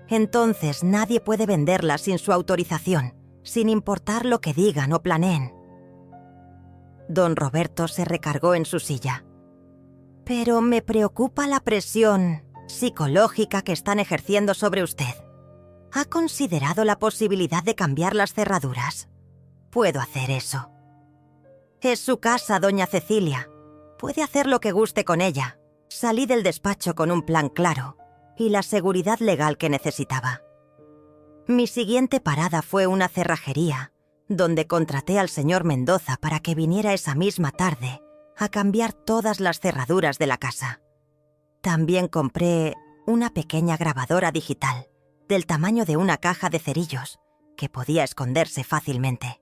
Entonces nadie puede venderla sin su autorización, sin importar lo que digan o planeen. Don Roberto se recargó en su silla. Pero me preocupa la presión psicológica que están ejerciendo sobre usted. ¿Ha considerado la posibilidad de cambiar las cerraduras? Puedo hacer eso. Es su casa, doña Cecilia. Puede hacer lo que guste con ella. Salí del despacho con un plan claro y la seguridad legal que necesitaba. Mi siguiente parada fue una cerrajería, donde contraté al señor Mendoza para que viniera esa misma tarde a cambiar todas las cerraduras de la casa. También compré una pequeña grabadora digital, del tamaño de una caja de cerillos, que podía esconderse fácilmente.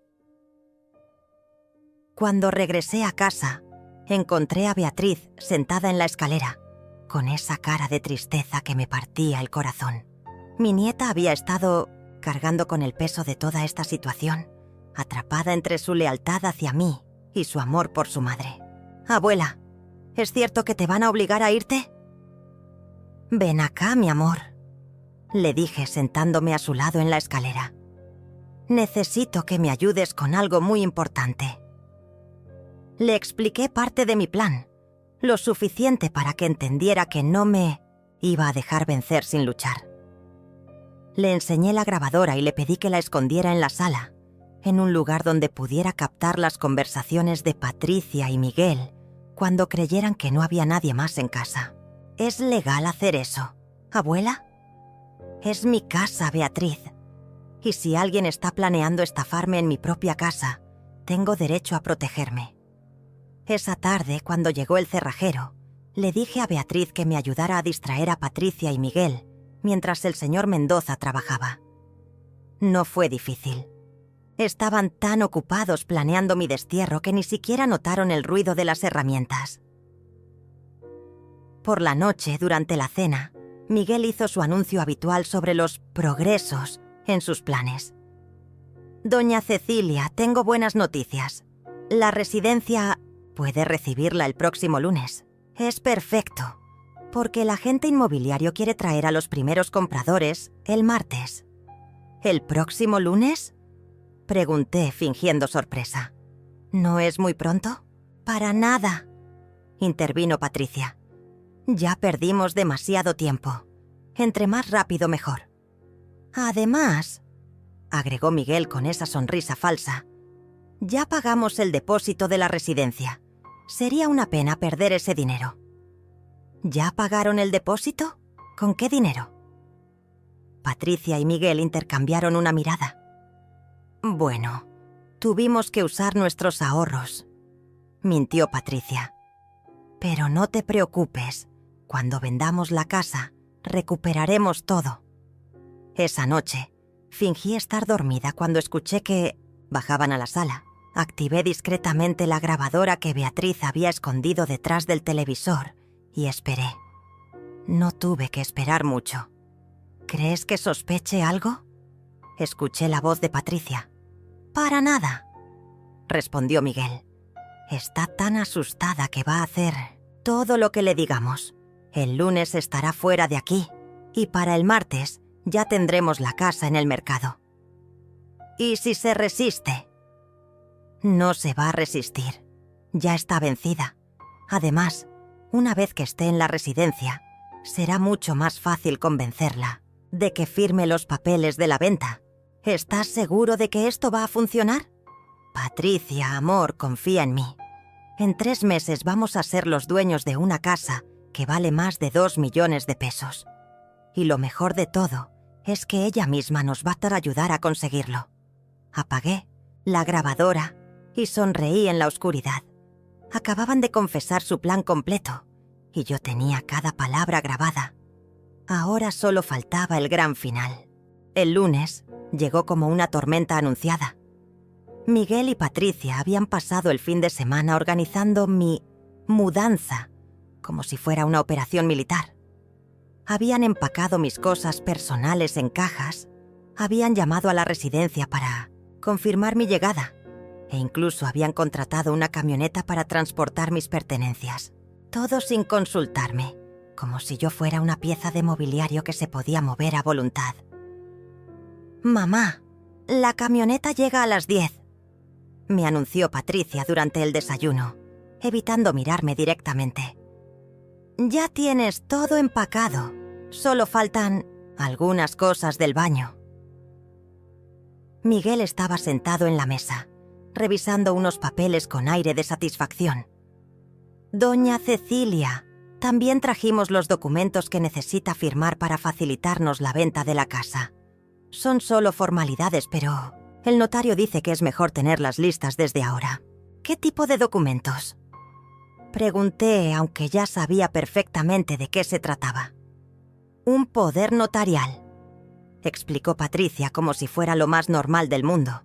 Cuando regresé a casa, encontré a Beatriz sentada en la escalera, con esa cara de tristeza que me partía el corazón. Mi nieta había estado cargando con el peso de toda esta situación, atrapada entre su lealtad hacia mí y su amor por su madre. «Abuela, ¿es cierto que te van a obligar a irte?» «Ven acá, mi amor», le dije sentándome a su lado en la escalera. «Necesito que me ayudes con algo muy importante». Le expliqué parte de mi plan, lo suficiente para que entendiera que no me iba a dejar vencer sin luchar. Le enseñé la grabadora y le pedí que la escondiera en la sala, en un lugar donde pudiera captar las conversaciones de Patricia y Miguel cuando creyeran que no había nadie más en casa. ¿Es legal hacer eso, abuela? Es mi casa, Beatriz. Y si alguien está planeando estafarme en mi propia casa, tengo derecho a protegerme. Esa tarde, cuando llegó el cerrajero, le dije a Beatriz que me ayudara a distraer a Patricia y Miguel mientras el señor Mendoza trabajaba. No fue difícil. Estaban tan ocupados planeando mi destierro que ni siquiera notaron el ruido de las herramientas. Por la noche, durante la cena, Miguel hizo su anuncio habitual sobre los progresos en sus planes. «Doña Cecilia, tengo buenas noticias. La residencia puede recibirla el próximo lunes. Es perfecto, porque el agente inmobiliario quiere traer a los primeros compradores el martes». «¿El próximo lunes?», pregunté fingiendo sorpresa. «¿No es muy pronto?» «Para nada», intervino Patricia. «Ya perdimos demasiado tiempo. Entre más rápido mejor. Además», agregó Miguel con esa sonrisa falsa, «ya pagamos el depósito de la residencia. Sería una pena perder ese dinero». «¿Ya pagaron el depósito? ¿Con qué dinero?» Patricia y Miguel intercambiaron una mirada. «Bueno, tuvimos que usar nuestros ahorros», mintió Patricia. «Pero no te preocupes, cuando vendamos la casa, recuperaremos todo». Esa noche, fingí estar dormida cuando escuché que bajaban a la sala. Activé discretamente la grabadora que Beatriz había escondido detrás del televisor y esperé. No tuve que esperar mucho. «¿Crees que sospeche algo?», escuché la voz de Patricia. «Para nada», respondió Miguel. «Está tan asustada que va a hacer todo lo que le digamos. El lunes estará fuera de aquí y para el martes ya tendremos la casa en el mercado. ¿Y si se resiste? No se va a resistir. Ya está vencida. Además, una vez que esté en la residencia, será mucho más fácil convencerla de que firme los papeles de la venta. ¿Estás seguro de que esto va a funcionar? Patricia, amor, confía en mí. En 3 meses vamos a ser los dueños de una casa que vale más de 2 millones de pesos. Y lo mejor de todo es que ella misma nos va a ayudar a conseguirlo. Apagué la grabadora y sonreí en la oscuridad. Acababan de confesar su plan completo y yo tenía cada palabra grabada. Ahora solo faltaba el gran final. El lunes llegó como una tormenta anunciada. Miguel y Patricia habían pasado el fin de semana organizando mi mudanza, como si fuera una operación militar. Habían empacado mis cosas personales en cajas, habían llamado a la residencia para confirmar mi llegada e incluso habían contratado una camioneta para transportar mis pertenencias. Todo sin consultarme, como si yo fuera una pieza de mobiliario que se podía mover a voluntad. «Mamá, la camioneta llega a las 10», me anunció Patricia durante el desayuno, evitando mirarme directamente. «Ya tienes todo empacado, solo faltan algunas cosas del baño». Miguel estaba sentado en la mesa, revisando unos papeles con aire de satisfacción. «Doña Cecilia, también trajimos los documentos que necesita firmar para facilitarnos la venta de la casa. Son solo formalidades, pero el notario dice que es mejor tenerlas listas desde ahora». «¿Qué tipo de documentos?», pregunté, aunque ya sabía perfectamente de qué se trataba. «Un poder notarial», explicó Patricia como si fuera lo más normal del mundo.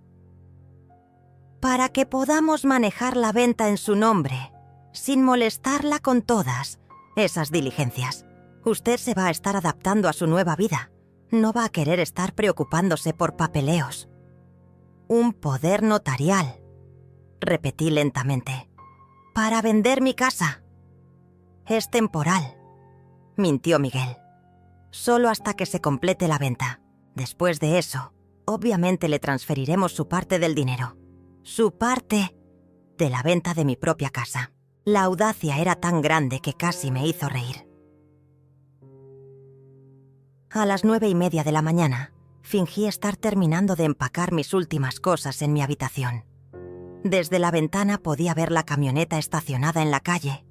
«Para que podamos manejar la venta en su nombre, sin molestarla con todas esas diligencias. Usted se va a estar adaptando a su nueva vida. No va a querer estar preocupándose por papeleos». «Un poder notarial», repetí lentamente. «Para vender mi casa». «Es temporal», mintió Miguel. «Solo hasta que se complete la venta. Después de eso, obviamente le transferiremos su parte del dinero. Su parte de la venta de mi propia casa». La audacia era tan grande que casi me hizo reír. A las 9:30 de la mañana, fingí estar terminando de empacar mis últimas cosas en mi habitación. Desde la ventana podía ver la camioneta estacionada en la calle,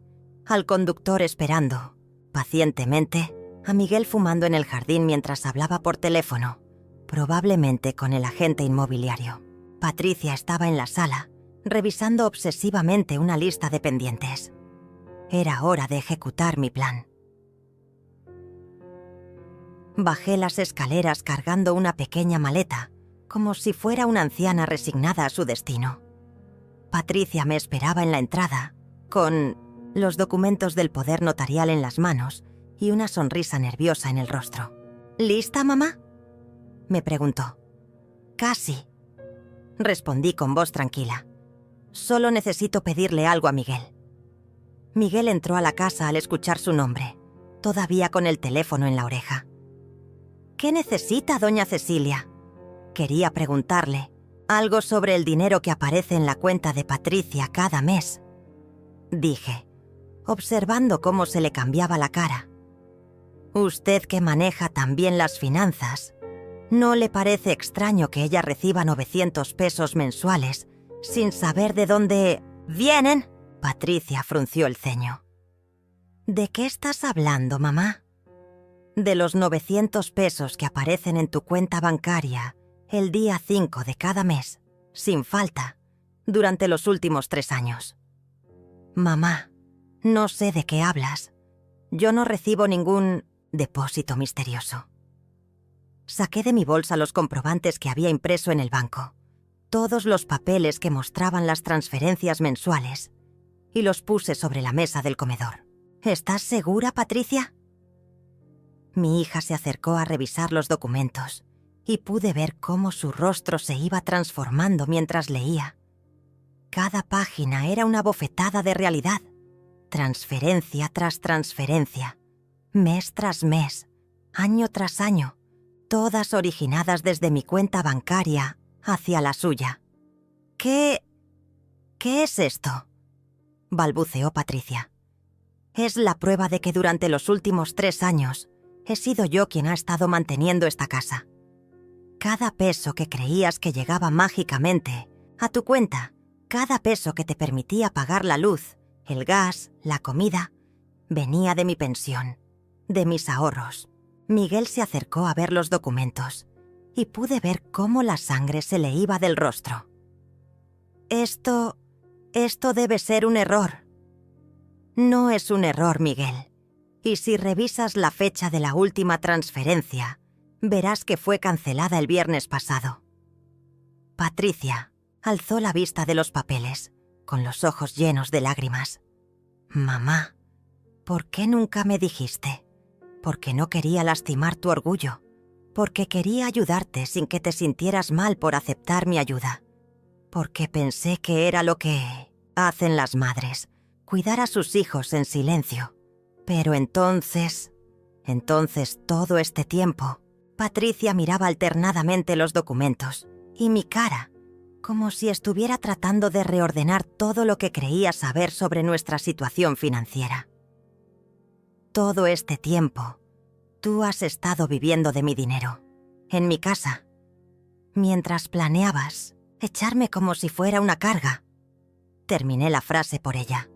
al conductor esperando, pacientemente, a Miguel fumando en el jardín mientras hablaba por teléfono, probablemente con el agente inmobiliario. Patricia estaba en la sala, revisando obsesivamente una lista de pendientes. Era hora de ejecutar mi plan. Bajé las escaleras cargando una pequeña maleta, como si fuera una anciana resignada a su destino. Patricia me esperaba en la entrada, con los documentos del poder notarial en las manos y una sonrisa nerviosa en el rostro. «¿Lista, mamá?», me preguntó. «Casi», respondí con voz tranquila. «Solo necesito pedirle algo a Miguel». Miguel entró a la casa al escuchar su nombre, todavía con el teléfono en la oreja. «¿Qué necesita, doña Cecilia?», quería preguntarle. «Algo sobre el dinero que aparece en la cuenta de Patricia cada mes», dije, observando cómo se le cambiaba la cara. «Usted que maneja tan bien las finanzas, ¿no le parece extraño que ella reciba 900 pesos mensuales sin saber de dónde vienen?» Patricia frunció el ceño. «¿De qué estás hablando, mamá?» «De los 900 pesos que aparecen en tu cuenta bancaria el día 5 de cada mes, sin falta, durante los últimos 3 años. «Mamá, no sé de qué hablas. Yo no recibo ningún depósito misterioso». Saqué de mi bolsa los comprobantes que había impreso en el banco, todos los papeles que mostraban las transferencias mensuales, y los puse sobre la mesa del comedor. «¿Estás segura, Patricia?». Mi hija se acercó a revisar los documentos y pude ver cómo su rostro se iba transformando mientras leía. Cada página era una bofetada de realidad, transferencia tras transferencia, mes tras mes, año tras año, todas originadas desde mi cuenta bancaria hacia la suya. ¿Qué es esto?, balbuceó Patricia. Es la prueba de que durante los últimos 3 años he sido yo quien ha estado manteniendo esta casa. Cada peso que creías que llegaba mágicamente a tu cuenta, cada peso que te permitía pagar la luz, el gas, la comida, venía de mi pensión, de mis ahorros. Miguel se acercó a ver los documentos y pude ver cómo la sangre se le iba del rostro. Esto debe ser un error. No es un error, Miguel. Y si revisas la fecha de la última transferencia, verás que fue cancelada el viernes pasado. Patricia alzó la vista de los papeles, con los ojos llenos de lágrimas. Mamá, ¿por qué nunca me dijiste? Porque no quería lastimar tu orgullo, porque quería ayudarte sin que te sintieras mal por aceptar mi ayuda, porque pensé que era lo que hacen las madres, cuidar a sus hijos en silencio. Pero entonces todo este tiempo, Patricia miraba alternadamente los documentos y mi cara, como si estuviera tratando de reordenar todo lo que creía saber sobre nuestra situación financiera. Todo este tiempo, tú has estado viviendo de mi dinero, en mi casa, mientras planeabas echarme como si fuera una carga. Terminé la frase por ella.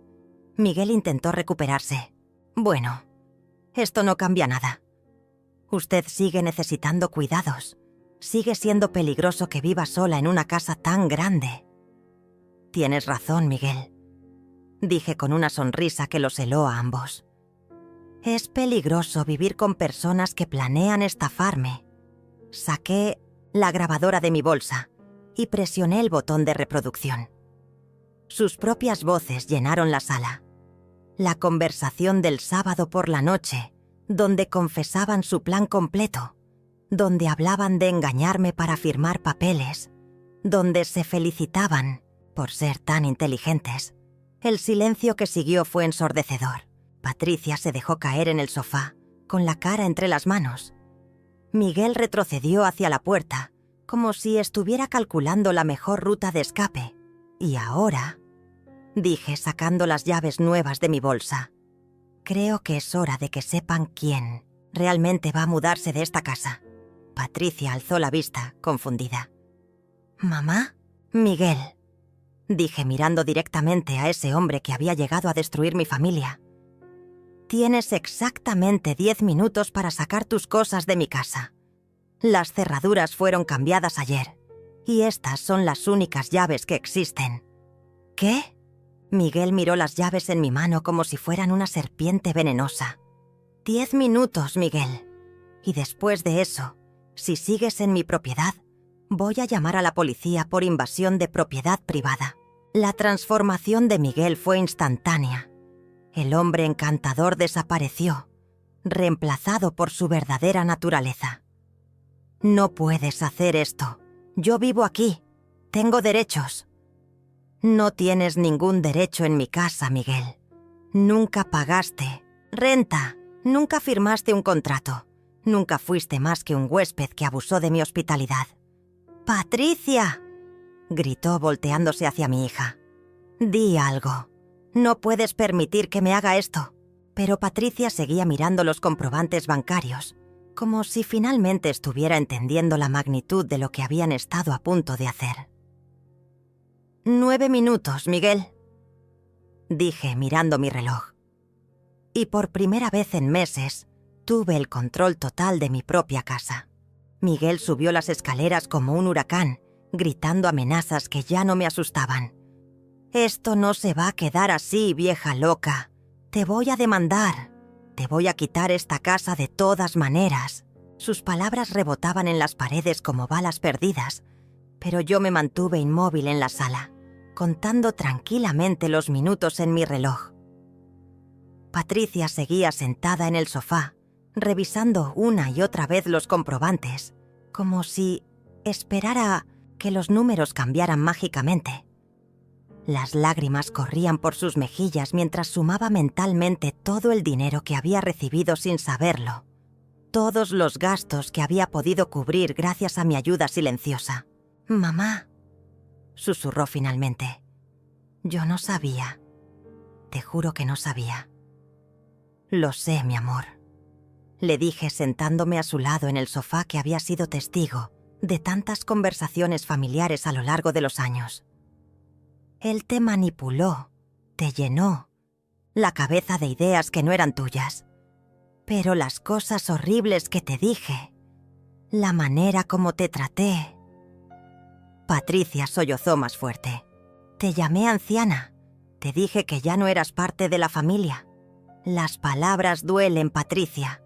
Miguel intentó recuperarse. Bueno, esto no cambia nada. Usted sigue necesitando cuidados. Sigue siendo peligroso que viva sola en una casa tan grande. Tienes razón, Miguel, dije con una sonrisa que los heló a ambos. Es peligroso vivir con personas que planean estafarme. Saqué la grabadora de mi bolsa y presioné el botón de reproducción. Sus propias voces llenaron la sala. La conversación del sábado por la noche, donde confesaban su plan completo, donde hablaban de engañarme para firmar papeles, donde se felicitaban por ser tan inteligentes. El silencio que siguió fue ensordecedor. Patricia se dejó caer en el sofá, con la cara entre las manos. Miguel retrocedió hacia la puerta, como si estuviera calculando la mejor ruta de escape. Y ahora, dije sacando las llaves nuevas de mi bolsa, creo que es hora de que sepan quién realmente va a mudarse de esta casa. Patricia alzó la vista, confundida. ¿Mamá? Miguel, dije mirando directamente a ese hombre que había llegado a destruir mi familia. Tienes exactamente 10 minutos para sacar tus cosas de mi casa. Las cerraduras fueron cambiadas ayer, y estas son las únicas llaves que existen. ¿Qué? Miguel miró las llaves en mi mano como si fueran una serpiente venenosa. 10 minutos, Miguel. Y después de eso, si sigues en mi propiedad, voy a llamar a la policía por invasión de propiedad privada. La transformación de Miguel fue instantánea. El hombre encantador desapareció, reemplazado por su verdadera naturaleza. No puedes hacer esto. Yo vivo aquí. Tengo derechos. No tienes ningún derecho en mi casa, Miguel. Nunca pagaste renta. Nunca firmaste un contrato. Nunca fuiste más que un huésped que abusó de mi hospitalidad. ¡Patricia!, gritó volteándose hacia mi hija. Di algo. No puedes permitir que me haga esto. Pero Patricia seguía mirando los comprobantes bancarios, como si finalmente estuviera entendiendo la magnitud de lo que habían estado a punto de hacer. 9 minutos, Miguel, dije mirando mi reloj. Y por primera vez en meses, tuve el control total de mi propia casa. Miguel subió las escaleras como un huracán, gritando amenazas que ya no me asustaban. «Esto no se va a quedar así, vieja loca. Te voy a demandar. Te voy a quitar esta casa de todas maneras». Sus palabras rebotaban en las paredes como balas perdidas, pero yo me mantuve inmóvil en la sala, contando tranquilamente los minutos en mi reloj. Patricia seguía sentada en el sofá, revisando una y otra vez los comprobantes, como si esperara que los números cambiaran mágicamente. Las lágrimas corrían por sus mejillas mientras sumaba mentalmente todo el dinero que había recibido sin saberlo. Todos los gastos que había podido cubrir gracias a mi ayuda silenciosa. «Mamá», susurró finalmente. «Yo no sabía. Te juro que no sabía». «Lo sé, mi amor», le dije sentándome a su lado en el sofá que había sido testigo de tantas conversaciones familiares a lo largo de los años. Él te manipuló, te llenó la cabeza de ideas que no eran tuyas. Pero las cosas horribles que te dije, la manera como te traté... Patricia sollozó más fuerte. Te llamé anciana. Te dije que ya no eras parte de la familia. Las palabras duelen, Patricia.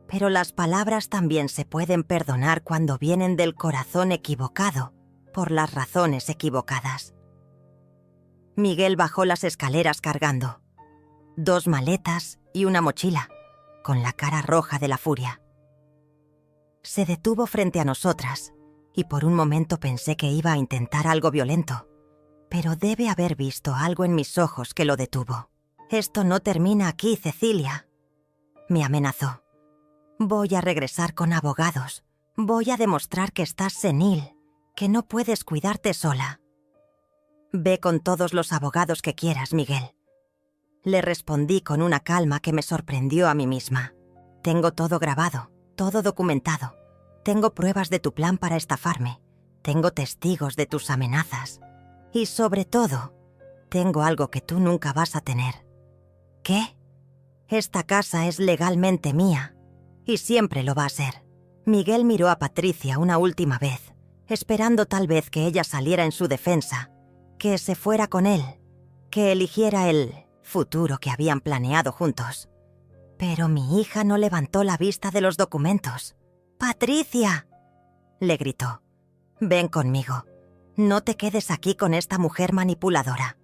Pero las palabras también se pueden perdonar cuando vienen del corazón equivocado, por las razones equivocadas. Miguel bajó las escaleras cargando 2 maletas y una mochila, con la cara roja de la furia. Se detuvo frente a nosotras, y por un momento pensé que iba a intentar algo violento, pero debe haber visto algo en mis ojos que lo detuvo. «Esto no termina aquí, Cecilia», me amenazó. «Voy a regresar con abogados. Voy a demostrar que estás senil, que no puedes cuidarte sola». «Ve con todos los abogados que quieras, Miguel», le respondí con una calma que me sorprendió a mí misma. «Tengo todo grabado, todo documentado. Tengo pruebas de tu plan para estafarme. Tengo testigos de tus amenazas. Y sobre todo, tengo algo que tú nunca vas a tener». «¿Qué?» «Esta casa es legalmente mía. Y siempre lo va a ser». Miguel miró a Patricia una última vez, esperando tal vez que ella saliera en su defensa, que se fuera con él, que eligiera el futuro que habían planeado juntos. Pero mi hija no levantó la vista de los documentos. «¡Patricia!», le gritó. «Ven conmigo. No te quedes aquí con esta mujer manipuladora».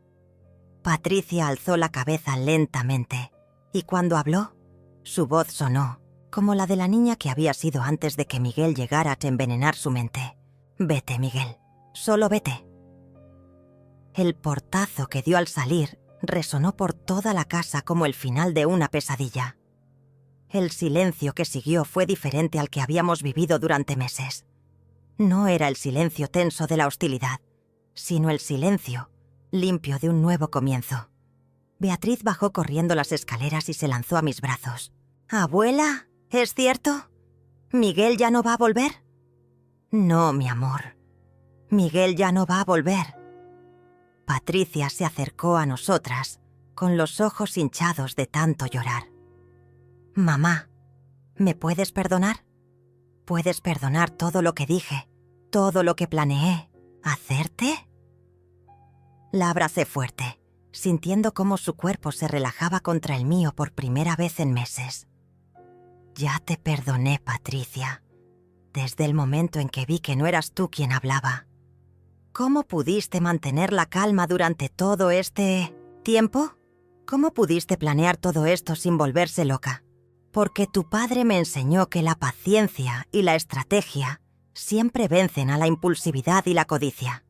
Patricia alzó la cabeza lentamente, y cuando habló, su voz sonó como la de la niña que había sido antes de que Miguel llegara a envenenar su mente. «Vete, Miguel. Solo vete». El portazo que dio al salir resonó por toda la casa como el final de una pesadilla. El silencio que siguió fue diferente al que habíamos vivido durante meses. No era el silencio tenso de la hostilidad, sino el silencio limpio de un nuevo comienzo. Beatriz bajó corriendo las escaleras y se lanzó a mis brazos. «Abuela, ¿es cierto? ¿Miguel ya no va a volver?» «No, mi amor. Miguel ya no va a volver». Patricia se acercó a nosotras, con los ojos hinchados de tanto llorar. «Mamá, ¿me puedes perdonar? ¿Puedes perdonar todo lo que dije, todo lo que planeé hacerte?» La abracé fuerte, sintiendo cómo su cuerpo se relajaba contra el mío por primera vez en meses. «Ya te perdoné, Patricia, desde el momento en que vi que no eras tú quien hablaba. ¿Cómo pudiste mantener la calma durante todo este tiempo? ¿Cómo pudiste planear todo esto sin volverse loca? Porque tu padre me enseñó que la paciencia y la estrategia siempre vencen a la impulsividad y la codicia.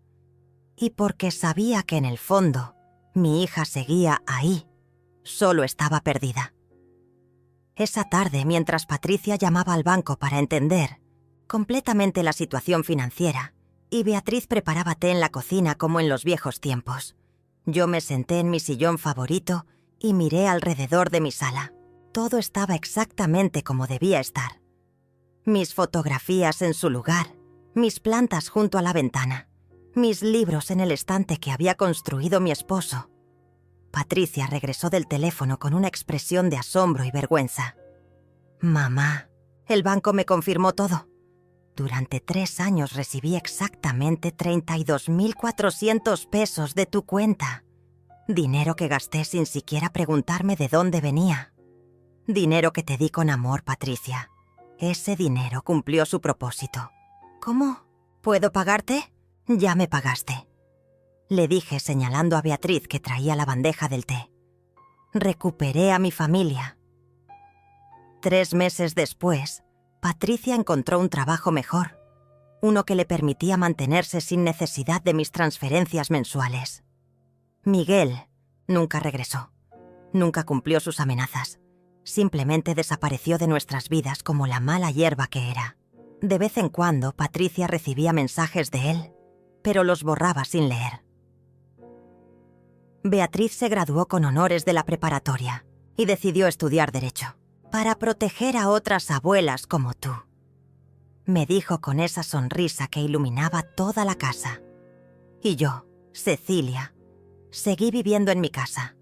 Y porque sabía que en el fondo mi hija seguía ahí, solo estaba perdida». Esa tarde, mientras Patricia llamaba al banco para entender completamente la situación financiera, y Beatriz preparaba té en la cocina como en los viejos tiempos, yo me senté en mi sillón favorito y miré alrededor de mi sala. Todo estaba exactamente como debía estar. Mis fotografías en su lugar, mis plantas junto a la ventana, mis libros en el estante que había construido mi esposo. Patricia regresó del teléfono con una expresión de asombro y vergüenza. «Mamá, el banco me confirmó todo. Durante 3 años recibí exactamente 32.400 pesos de tu cuenta. Dinero que gasté sin siquiera preguntarme de dónde venía. Dinero que te di con amor, Patricia. Ese dinero cumplió su propósito. ¿Cómo? ¿Puedo pagarte? Ya me pagaste», le dije señalando a Beatriz que traía la bandeja del té. «Recuperé a mi familia». 3 meses después, Patricia encontró un trabajo mejor, uno que le permitía mantenerse sin necesidad de mis transferencias mensuales. Miguel nunca regresó. Nunca cumplió sus amenazas. Simplemente desapareció de nuestras vidas como la mala hierba que era. De vez en cuando, Patricia recibía mensajes de él, pero los borraba sin leer. Beatriz se graduó con honores de la preparatoria y decidió estudiar Derecho, para proteger a otras abuelas como tú. Me dijo con esa sonrisa que iluminaba toda la casa. Y yo, Cecilia, seguí viviendo en mi casa.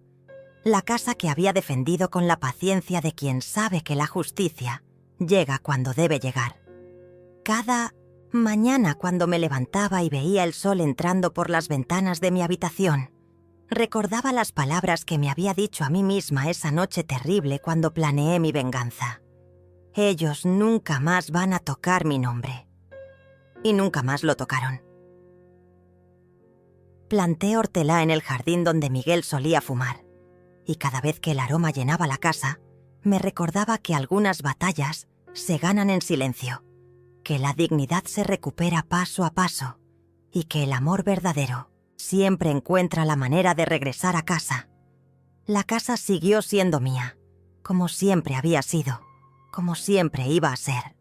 La casa que había defendido con la paciencia de quien sabe que la justicia llega cuando debe llegar. Cada mañana, cuando me levantaba y veía el sol entrando por las ventanas de mi habitación, recordaba las palabras que me había dicho a mí misma esa noche terrible cuando planeé mi venganza. Ellos nunca más van a tocar mi nombre. Y nunca más lo tocaron. Planté hortelã en el jardín donde Miguel solía fumar, y cada vez que el aroma llenaba la casa, me recordaba que algunas batallas se ganan en silencio, que la dignidad se recupera paso a paso, y que el amor verdadero siempre encuentra la manera de regresar a casa. La casa siguió siendo mía, como siempre había sido, como siempre iba a ser.